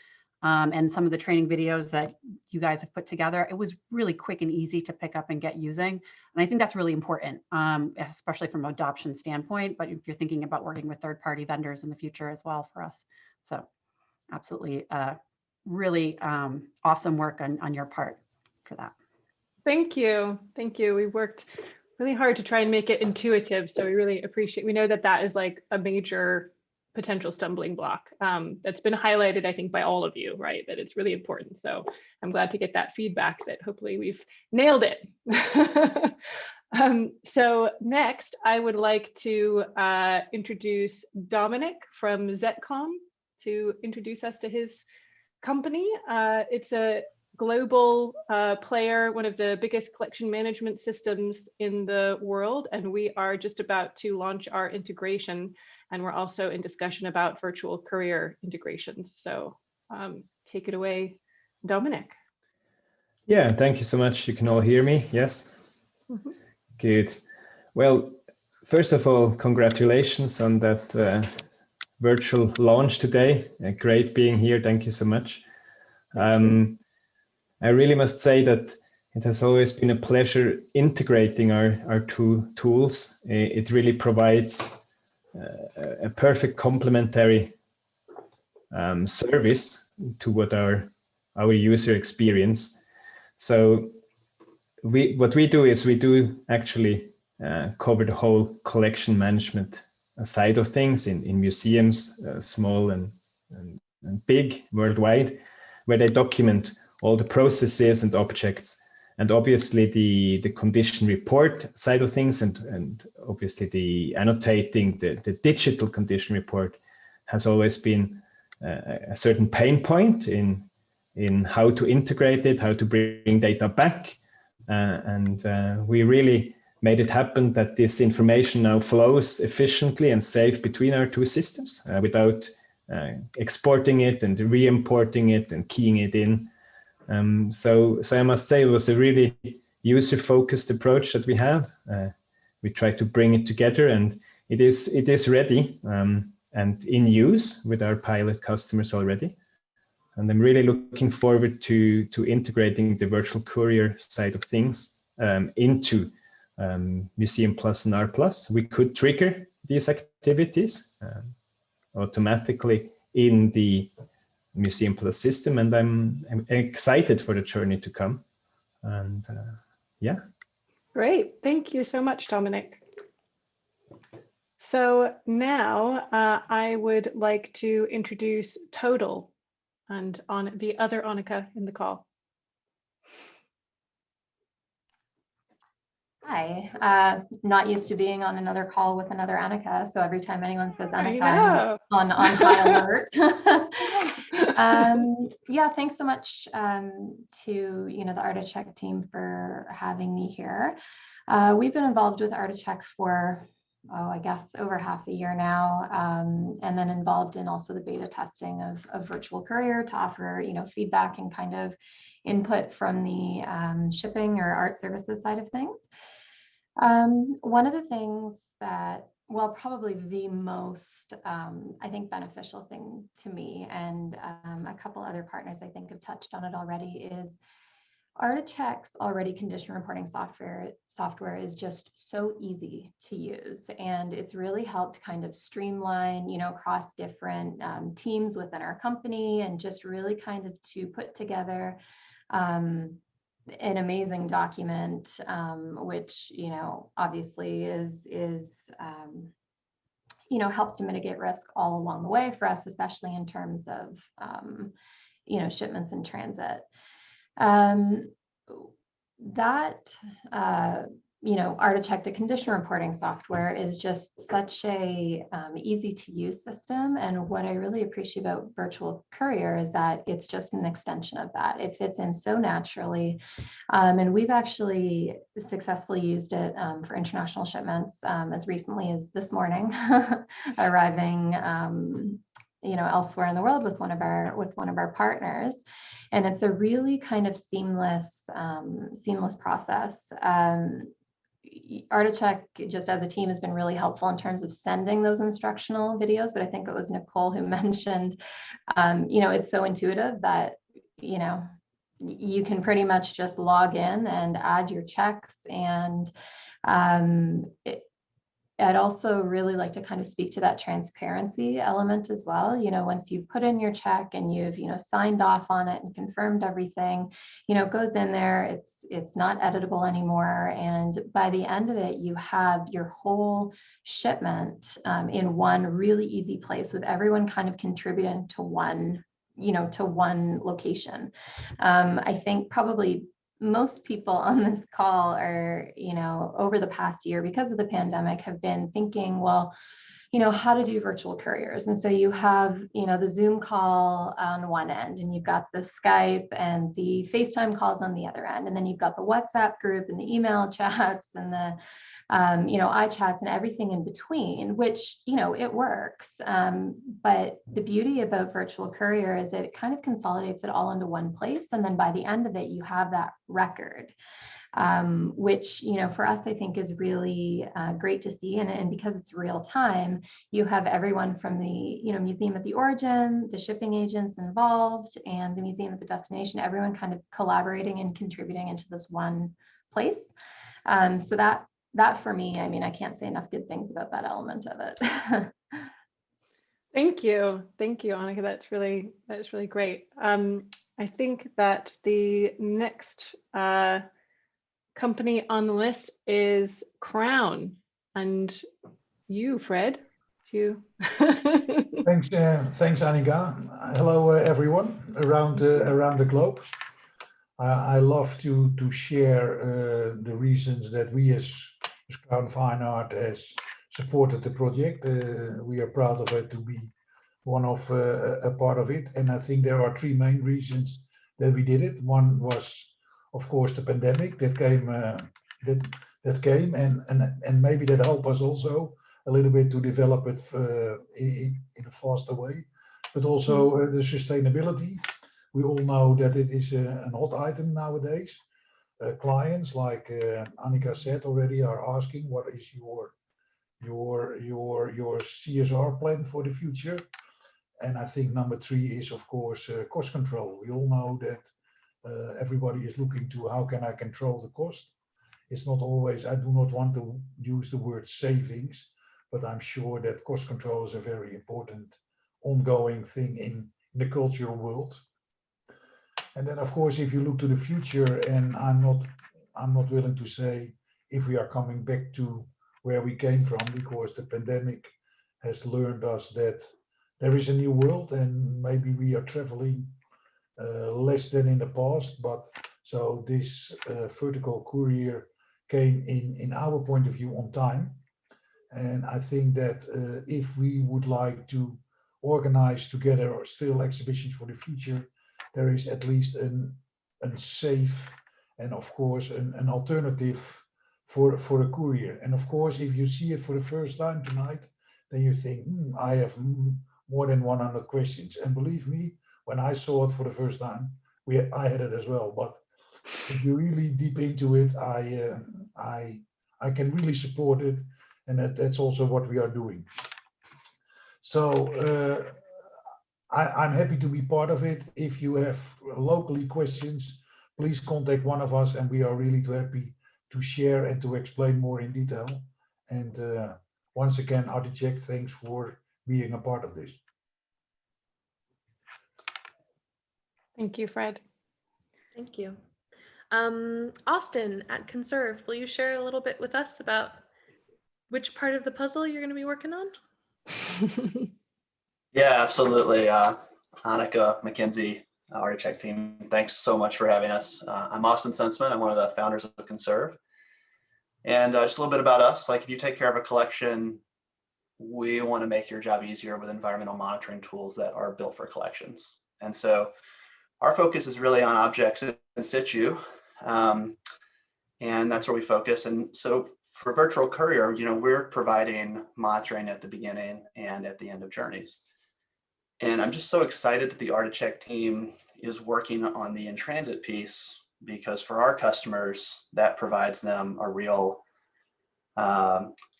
and some of the training videos that you guys have put together, it was really quick and easy to pick up and get using. And I think that's really important, especially from an adoption standpoint, but if you're thinking about working with third-party vendors in the future as well for us. So absolutely, really awesome work on your part for that. Thank you. Thank you. We worked really hard to try and make it intuitive. So we really appreciate, we know that is like a major potential stumbling block that's been highlighted, I think, by all of you, right? That it's really important. So I'm glad to get that feedback that hopefully we've nailed it. So next, I would like to introduce Dominic from Zetcom to introduce us to his company. It's a global player, one of the biggest collection management systems in the world, and we are just about to launch our integration, and we're also in discussion about virtual courier integrations. So take it away, Dominic. Yeah, thank you so much. You can all hear me, yes? Mm-hmm. Good. Well, first of all, congratulations on that virtual launch today. Great being here. Thank you so much. I really must say that it has always been a pleasure integrating our two tools. It really provides a perfect complementary service to what our our user experience. So what we do is we do actually cover the whole collection management side of things in museums, small and big worldwide, where they document all the processes and objects, and obviously the condition report side of things, and obviously the annotating, the digital condition report has always been a certain pain point in how to integrate it, how to bring data back. And we really made it happen that this information now flows efficiently and safe between our two systems without exporting it and re-importing it and keying it in. So I must say it was a really user-focused approach that we had. We tried to bring it together, and it is ready and in use with our pilot customers already. And I'm really looking forward to integrating the virtual courier side of things into Museum Plus and R Plus. We could trigger these activities automatically in the Museum Plus system, and I'm excited for the journey to come. And yeah. Great, thank you so much, Dominic. So now I would like to introduce Total and on the other Annika in the call. Hi, not used to being on another call with another Annika. So every time anyone says Annika, I'm on high alert. Yeah, thanks so much to the Articheck team for having me here. We've been involved with Articheck for I guess over half a year now, and then involved in also the beta testing of Virtual Courier to offer feedback and kind of input from the shipping or art services side of things. One of the things that, well, probably the most, I think, beneficial thing to me, and a couple other partners I think have touched on it already, is Articheck's already condition reporting software is just so easy to use, and it's really helped kind of streamline, across different teams within our company, and just really kind of to put together an amazing document, which obviously is helps to mitigate risk all along the way for us, especially in terms of shipments in transit. Articheck, the condition reporting software, is just such a easy to use system. And what I really appreciate about Virtual Courier is that it's just an extension of that. It fits in so naturally. And we've actually successfully used it for international shipments as recently as this morning, arriving elsewhere in the world with one of our partners. And it's a really kind of seamless process. Articheck, just as a team, has been really helpful in terms of sending those instructional videos, but I think it was Nicole who mentioned, it's so intuitive that, you can pretty much just log in and add your checks. And I'd also really like to kind of speak to that transparency element as well. Once you've put in your check and you've, signed off on it and confirmed everything, it goes in there, it's not editable anymore. And by the end of it, you have your whole shipment in one really easy place, with everyone kind of contributing to one location. I think probably most people on this call are, over the past year, because of the pandemic, have been thinking, well, how to do virtual couriers. And so you have, the Zoom call on one end, and you've got the Skype and the FaceTime calls on the other end. And then you've got the WhatsApp group and the email chats and the, iChats and everything in between, which, it works. But the beauty about Virtual Courier is that it kind of consolidates it all into one place. And then by the end of it, you have that record, which, for us, I think is really great to see. And because it's real time, you have everyone from the, museum at the origin, the shipping agents involved, and the museum at the destination, everyone kind of collaborating and contributing into this one place. So that for me, I can't say enough good things about that element of it. Thank you, Annika. That's really great. I think that the next company on the list is Crown, and you, Fred. You. Thanks, thanks, Annika. Hello, everyone around the globe. I love to share the reasons that we as Crown Fine Art has supported the project. We are proud of it to be one of a part of it, and I think there are three main reasons that we did it. One was, of course, the pandemic that came, and maybe that helped us also a little bit to develop it in a faster way, but also the sustainability. We all know that it is an hot item nowadays. Clients, like Annika said already, are asking, what is your CSR plan for the future? And I think number three is, of course, cost control. We all know that everybody is looking to how can I control the cost. It's not always, I do not want to use the word savings, but I'm sure that cost control is a very important ongoing thing in the cultural world. And then, of course, if you look to the future, and I'm not willing to say if we are coming back to where we came from, because the pandemic has learned us that there is a new world, and maybe we are traveling less than in the past. But so this vertical courier came in our point of view on time. And I think that if we would like to organize together still exhibitions for the future, there is at least a safe and, of course, an alternative for a courier. And of course, if you see it for the first time tonight, then you think, I have more than 100 questions. And believe me, when I saw it for the first time, I had it as well. But if you're really deep into it, I can really support it, and that's also what we are doing. So I'm happy to be part of it. If you have locally questions, please contact one of us, and we are really happy to share and to explain more in detail. And once again, Articheck, thanks for being a part of this. Thank you, Fred. Thank you. Austin at Conserve, will you share a little bit with us about which part of the puzzle you're going to be working on? Yeah, absolutely. Annika, Mackenzie, Articheck team, thanks so much for having us. I'm Austin Senseman. I'm one of the founders of Conserve. And just a little bit about us. Like, if you take care of a collection, we want to make your job easier with environmental monitoring tools that are built for collections. And so our focus is really on objects in situ. And that's where we focus. And so for Virtual Courier, we're providing monitoring at the beginning and at the end of journeys. And I'm just so excited that the Articheck team is working on the in-transit piece, because for our customers, that provides them a real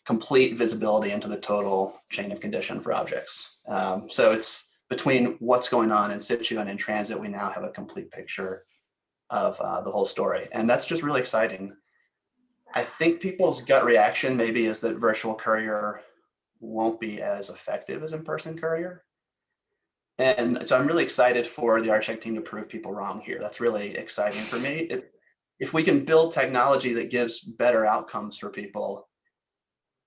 complete visibility into the total chain of condition for objects. So it's between what's going on in situ and in transit, we now have a complete picture of the whole story. And that's just really exciting. I think people's gut reaction maybe is that Virtual Courier won't be as effective as in-person courier. And so I'm really excited for the Articheck team to prove people wrong here. That's really exciting for me. If we can build technology that gives better outcomes for people,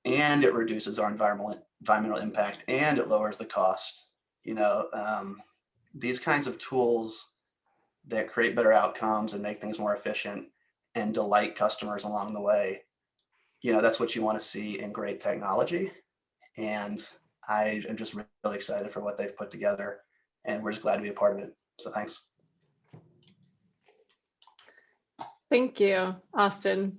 and it reduces our environmental impact, and it lowers the cost, these kinds of tools that create better outcomes and make things more efficient and delight customers along the way, that's what you want to see in great technology. And I am just really excited for what they've put together, and we're just glad to be a part of it. So thanks. Thank you, Austin.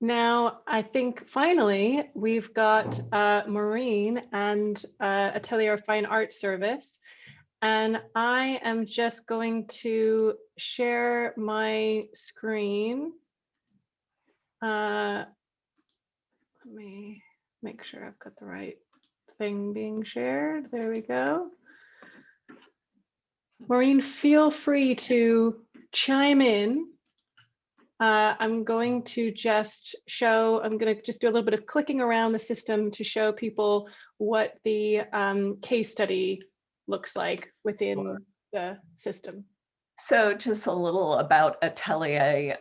Now, I think finally we've got Maureen and Atelier Fine Art Service. And I am just going to share my screen. Let me make sure I've got the right thing being shared. There we go. Maureen, feel free to chime in. I'm going to just I'm going to just do a little bit of clicking around the system to show people what the case study looks like within the system. So just a little about Atelier.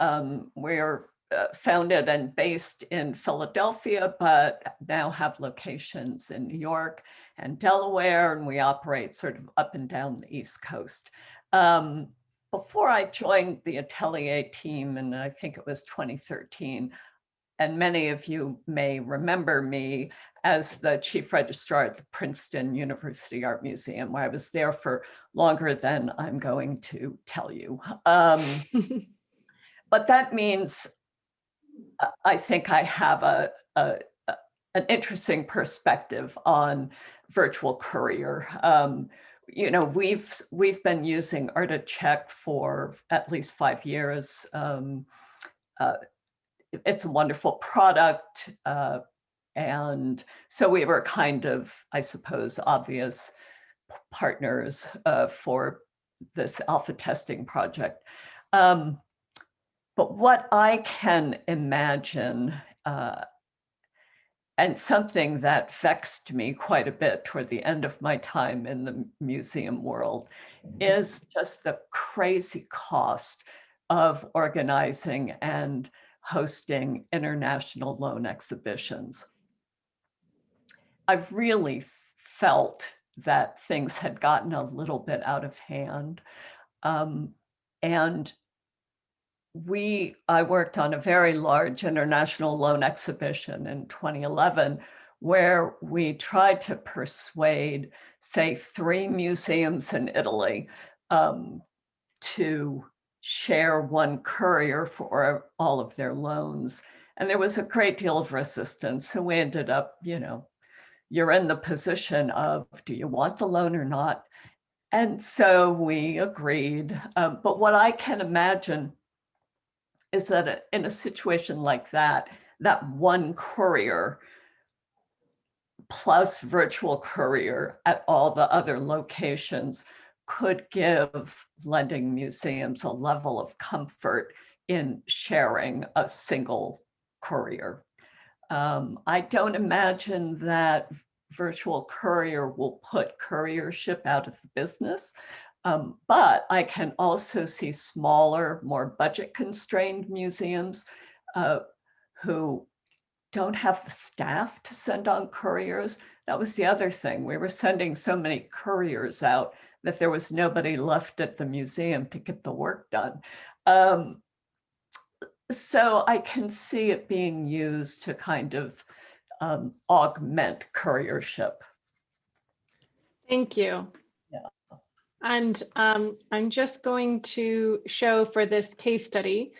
We're founded and based in Philadelphia, but now have locations in New York and Delaware, and we operate sort of up and down the East Coast. Before I joined the Atelier team, and I think it was 2013, and many of you may remember me as the chief registrar at the Princeton University Art Museum, where I was there for longer than I'm going to tell you. But that means I think I have an interesting perspective on virtual courier. You know, we've been using Articheck for at least 5 years. It's a wonderful product. And so we were kind of, I suppose, obvious partners for this alpha testing project. But what I can imagine, and something that vexed me quite a bit toward the end of my time in the museum world, is just the crazy cost of organizing and hosting international loan exhibitions. I've really felt that things had gotten a little bit out of hand. And I worked on a very large international loan exhibition in 2011, where we tried to persuade, say, 3 museums in Italy to share one courier for all of their loans. And there was a great deal of resistance. So we ended up, you know, you're in the position of, do you want the loan or not? And so we agreed. But what I can imagine is that in a situation like that, that one courier plus virtual courier at all the other locations could give lending museums a level of comfort in sharing a single courier. I don't imagine that virtual courier will put couriership out of the business, but I can also see smaller, more budget constrained museums who don't have the staff to send on couriers. That was the other thing. We were sending so many couriers out that there was nobody left at the museum to get the work done. So I can see it being used to kind of augment couriership. Thank you. Yeah. And I'm just going to show for this case study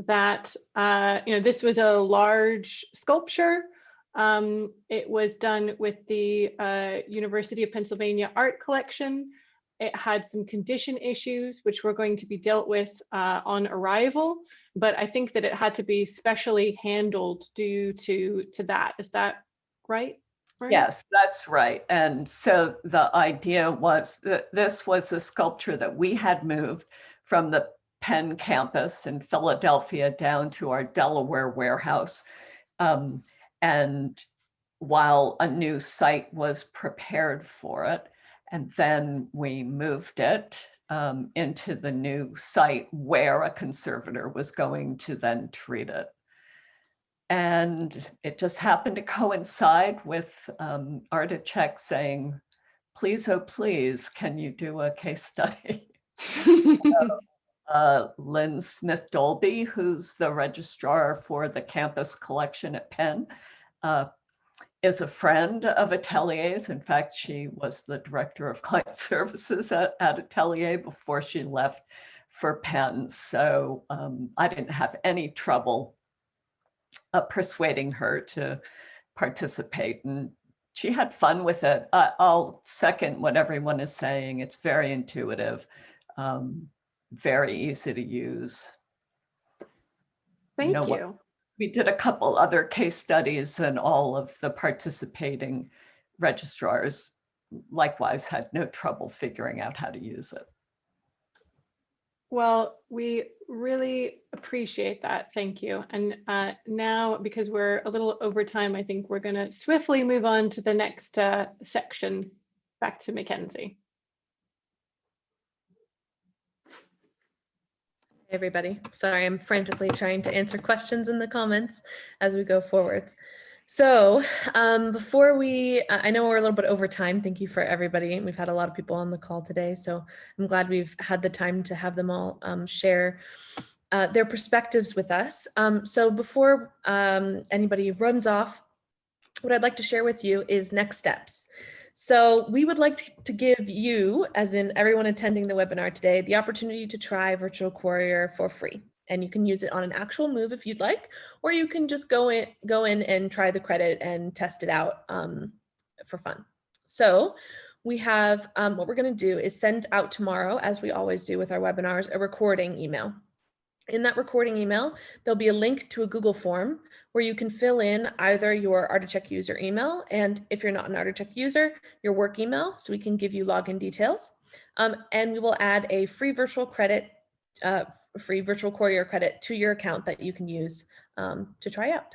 that you know, this was a large sculpture. It was done with the University of Pennsylvania art collection. It had some condition issues, which were going to be dealt with on arrival, but I think that it had to be specially handled due to that. Is that right? Yes, that's right. And so the idea was that this was a sculpture that we had moved from the Penn campus in Philadelphia down to our Delaware warehouse. And while a new site was prepared for it, and then we moved it into the new site where a conservator was going to then treat it. And it just happened to coincide with Articheck saying, please, oh, please, can you do a case study? Lynn Smith-Dolby, who's the registrar for the campus collection at Penn, is a friend of Atelier's. In fact, she was the director of client services at Atelier before she left for Penn. So I didn't have any trouble persuading her to participate, and she had fun with it. I'll second what everyone is saying. It's very intuitive, very easy to use. Thank you. We did a couple other case studies, and all of the participating registrars likewise had no trouble figuring out how to use it. Well, we really appreciate that. Thank you. And now, because we're a little over time, I think we're going to swiftly move on to the next section. Back to Mackenzie. Hey everybody. Sorry, I'm frantically trying to answer questions in the comments as we go forwards. So before I know we're a little bit over time. Thank you for everybody. We've had a lot of people on the call today, so I'm glad we've had the time to have them all share their perspectives with us. So before anybody runs off, what I'd like to share with you is next steps. So we would like to give you, as in everyone attending the webinar today, the opportunity to try Virtual Courier for free. And you can use it on an actual move if you'd like, or you can just go in and try the credit and test it out for fun. So we have, what we're gonna do is send out tomorrow, as we always do with our webinars, a recording email. In that recording email, there'll be a link to a Google form where you can fill in either your Articheck user email, and if you're not an Articheck user, your work email, so we can give you login details. And we will add a free virtual courier credit to your account that you can use to try out.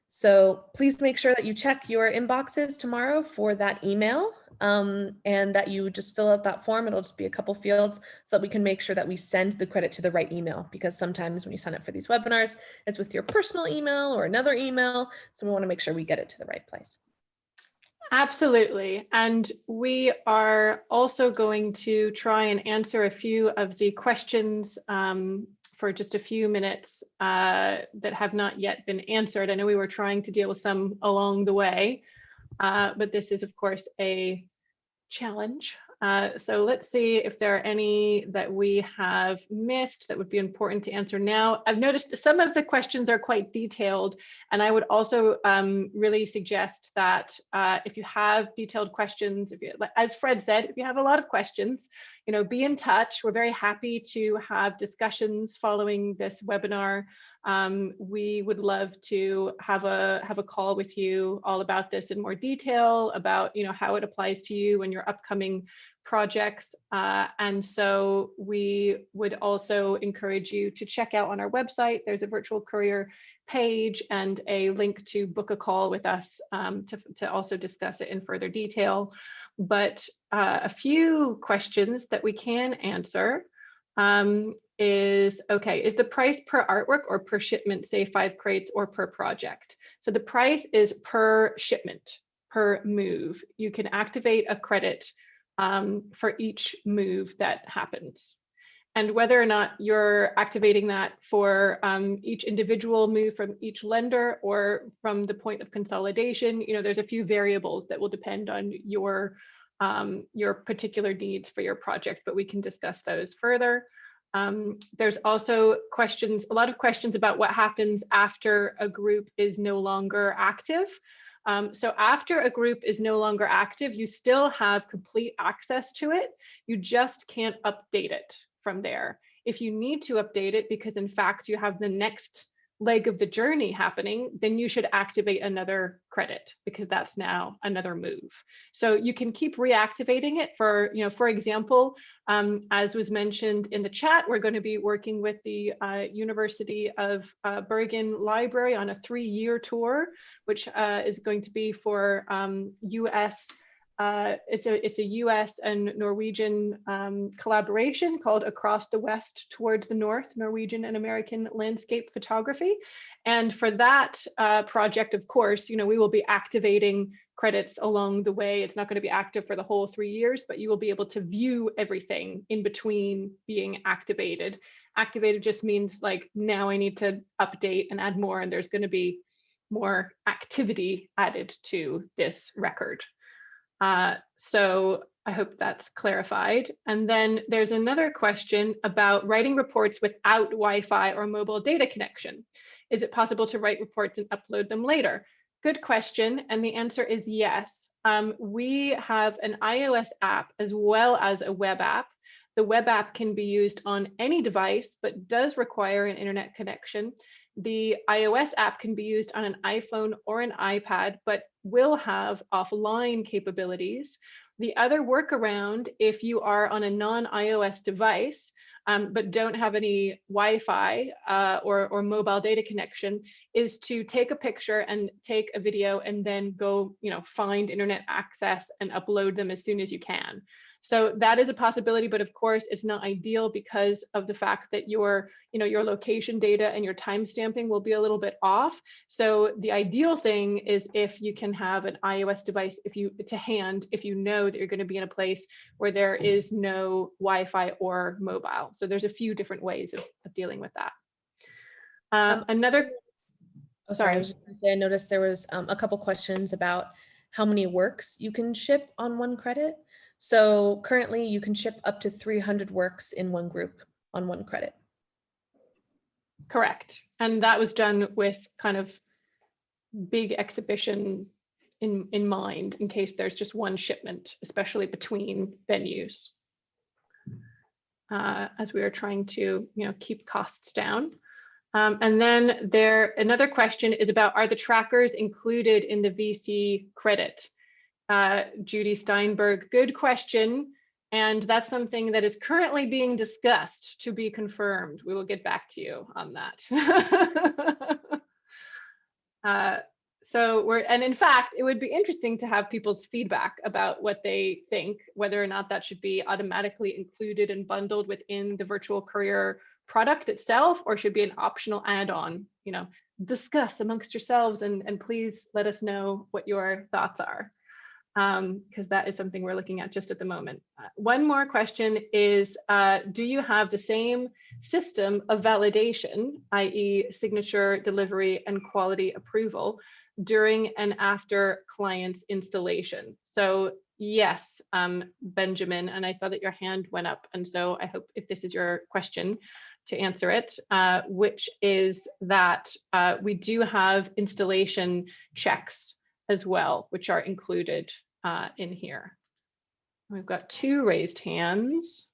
So please make sure that you check your inboxes tomorrow for that email and that you just fill out that form. It'll just be a couple fields so that we can make sure that we send the credit to the right email, because sometimes when you sign up for these webinars, it's with your personal email or another email. So we want to make sure we get it to the right place. Absolutely. And we are also going to try and answer a few of the questions for just a few minutes that have not yet been answered. I know we were trying to deal with some along the way, but this is, of course, a challenge. So let's see if there are any that we have missed that would be important to answer now. I've noticed some of the questions are quite detailed, and I would also really suggest that if you have detailed questions, as Fred said, if you have a lot of questions, be in touch. We're very happy to have discussions following this webinar. We would love to have a call with you all about this in more detail, about how it applies to you and your upcoming projects. And so we would also encourage you to check out on our website. There's a Virtual Courier page and a link to book a call with us to also discuss it in further detail. But a few questions that we can answer is the price per artwork or per shipment, say 5 crates, or per project? So the price is per shipment, per move. You can activate a credit for each move that happens. And whether or not you're activating that for each individual move from each lender or from the point of consolidation, there's a few variables that will depend on your particular needs for your project, but we can discuss those further. There's also a lot of questions about what happens after a group is no longer active. So after a group is no longer active, you still have complete access to it. You just can't update it from there. If you need to update it because in fact you have the next leg of the journey happening, then you should activate another credit because that's now another move. So you can keep reactivating it for example, as was mentioned in the chat, we're going to be working with the University of Bergen Library on a 3-year tour, which is going to be for US. It's a US and Norwegian collaboration called Across the West Towards the North, Norwegian and American Landscape Photography. And for that project, of course, we will be activating credits along the way. It's not going to be active for the whole 3 years, but you will be able to view everything in between being activated. Activated just means like, now I need to update and add more, and there's going to be more activity added to this record. So I hope that's clarified. And then there's another question about writing reports without Wi-Fi or mobile data connection. Is it possible to write reports and upload them later? Good question. And the answer is yes. We have an iOS app as well as a web app. The web app can be used on any device, but does require an internet connection. The iOS app can be used on an iPhone or an iPad, but will have offline capabilities. The other workaround, if you are on a non-iOS device, but don't have any Wi-Fi or mobile data connection, is to take a picture and take a video and then go, find internet access and upload them as soon as you can. So that is a possibility, but of course it's not ideal because of the fact that your location data and your timestamping will be a little bit off. So the ideal thing is if you can have an iOS device if you know that you're going to be in a place where there is no Wi-Fi or mobile. So there's a few different ways of dealing with that. Oh, sorry, I was just going to say, I noticed there was a couple questions about how many works you can ship on one credit. So currently you can ship up to 300 works in one group on one credit. Correct. And that was done with kind of big exhibition in mind, in case there's just one shipment, especially between venues, as we are trying to keep costs down. And then another question is about, are the trackers included in the VC credit? Judy Steinberg, good question. And that's something that is currently being discussed to be confirmed. We will get back to you on that. And in fact, it would be interesting to have people's feedback about what they think, whether or not that should be automatically included and bundled within the virtual courier product itself, or should be an optional add-on. Discuss amongst yourselves and please let us know what your thoughts are, because that is something we're looking at just at the moment. One more question is, do you have the same system of validation, i.e. signature, delivery, and quality approval during and after client's installation? So yes, Benjamin, and I saw that your hand went up, and so I hope if this is your question to answer it, which is that we do have installation checks as well, which are included in here. We've got 2 raised hands.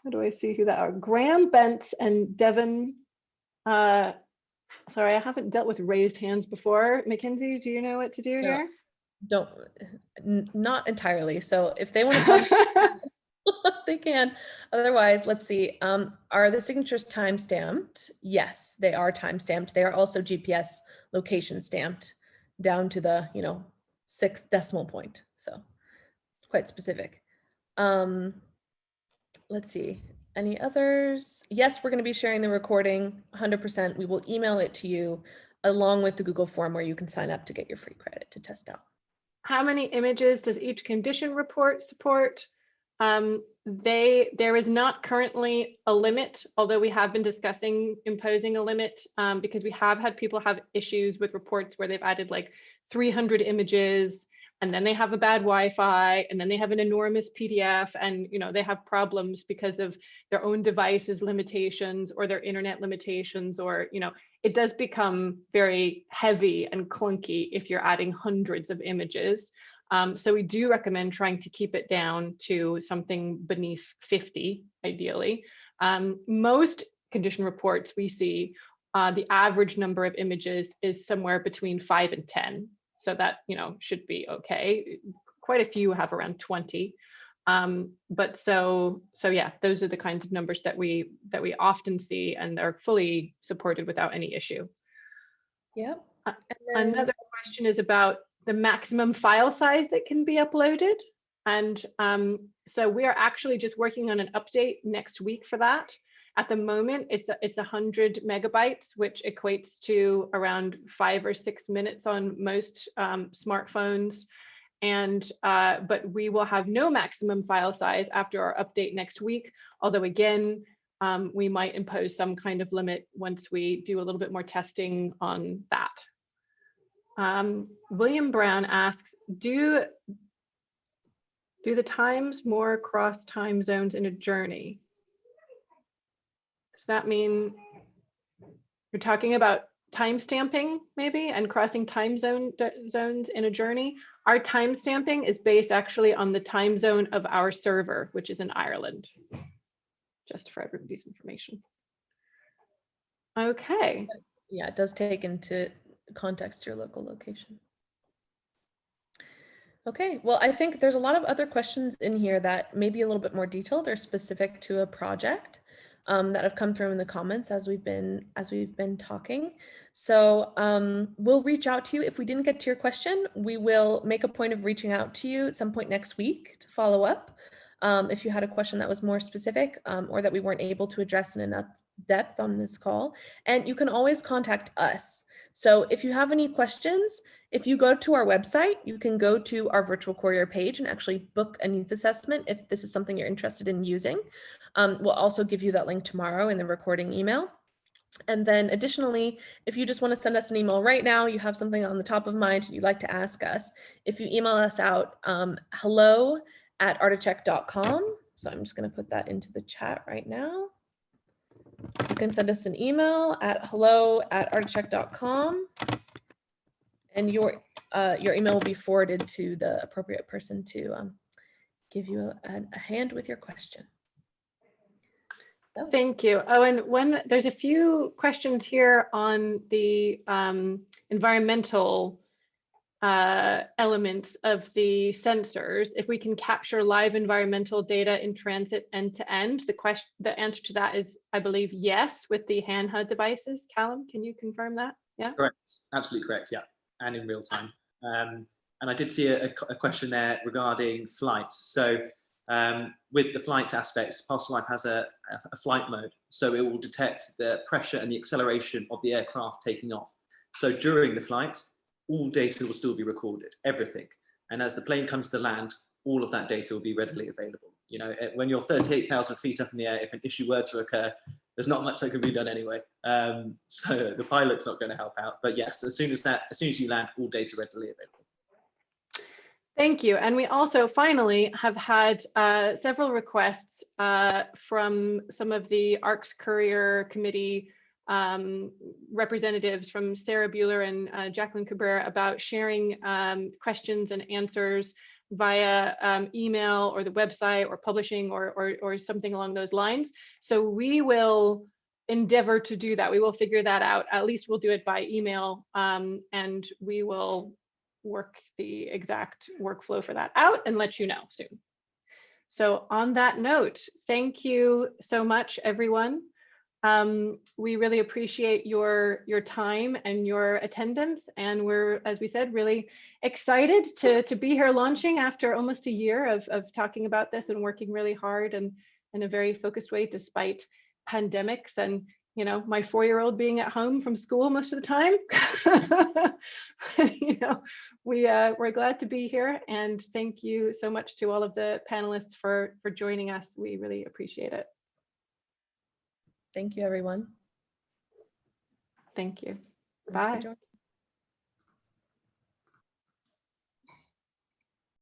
How do I see who that are? Graham Bentz and Devon. Sorry, I haven't dealt with raised hands before. Mackenzie, do you know what to do here? Not entirely. So if they want to come, they can. Otherwise, let's see. Are the signatures time stamped? Yes, they are time stamped. They are also GPS location stamped down to the 6th decimal point. So quite specific. Let's see. Any others? Yes, we're going to be sharing the recording 100%. We will email it to you along with the Google form where you can sign up to get your free credit to test out. How many images does each condition report support? There is not currently a limit, although we have been discussing imposing a limit, because we have had people have issues with reports where they've added like 300 images, and then they have a bad Wi-Fi, and then they have an enormous PDF, and they have problems because of their own devices limitations or their internet limitations, or it does become very heavy and clunky if you're adding hundreds of images. So we do recommend trying to keep it down to something beneath 50, ideally. Most condition reports we see, the average number of images is somewhere between 5 and 10. So that should be okay. Quite a few have around 20. But so yeah, those are the kinds of numbers that we often see, and are fully supported without any issue. Yep. Another question is about the maximum file size that can be uploaded. And so we are actually just working on an update next week for that. At the moment, it's 100 megabytes, which equates to around 5 or 6 minutes on most smartphones. And but we will have no maximum file size after our update next week. Although again, we might impose some kind of limit once we do a little bit more testing on that. William Brown asks, do the times more cross time zones in a journey? Does that mean you're talking about time stamping maybe and crossing time zones in a journey? Our time stamping is based actually on the time zone of our server, which is in Ireland, just for everybody's information. Okay. Yeah, it does take into context your local location. Okay, well, I think there's a lot of other questions in here that may be a little bit more detailed or specific to a project. that have come through in the comments as we've been talking. So we'll reach out to you. If we didn't get to your question, we will make a point of reaching out to you at some point next week to follow up. If you had a question that was more specific or that we weren't able to address in enough depth on this call. And you can always contact us. So if you have any questions, if you go to our website, you can go to our virtual courier page and actually book a needs assessment if this is something you're interested in using. We'll also give you that link tomorrow in the recording email. And then additionally, if you just want to send us an email right now, you have something on the top of mind you'd like to ask us, if you email us out hello@articheck.com. So I'm just going to put that into the chat right now. You can send us an email at hello@articheck.com, and your email will be forwarded to the appropriate person to give you a hand with your question. So. Thank you. Oh, and there's a few questions here on the environmental elements of the sensors. If we can capture live environmental data in transit end to end, the answer to that is, I believe, yes, with the handheld devices. Callum, can you confirm that? Yeah. Correct. Absolutely correct. Yeah, and in real time. And I did see a question there regarding flights. So with the flight aspects, Parcel Life has a flight mode, so it will detect the pressure and the acceleration of the aircraft taking off. So during the flight, all data will still be recorded, everything. And as the plane comes to land, all of that data will be readily available. You know, when you're 38,000 feet up in the air, if an issue were to occur, there's not much that can be done anyway. So the pilot's not going to help out. But yes, as soon as you land, all data readily available. Thank you. And we also finally have had several requests from some of the ARC's Courier committee representatives, from Sarah Bueller and Jacqueline Cabrera, about sharing questions and answers via email or the website or publishing or something along those lines. So we will endeavor to do that. We will figure that out. At least we'll do it by email, and we will work the exact workflow for that out and let you know soon. So on that note, thank you so much, everyone. We really appreciate your time and your attendance, and we're, as we said, really excited to be here launching after almost a year of talking about this and working really hard and in a very focused way despite pandemics and, you know, my 4-year-old being at home from school most of the time. You know, we're glad to be here, and thank you so much to all of the panelists for joining us. We really appreciate it. Thank you, everyone. Thank you. Thanks for Bye. joining.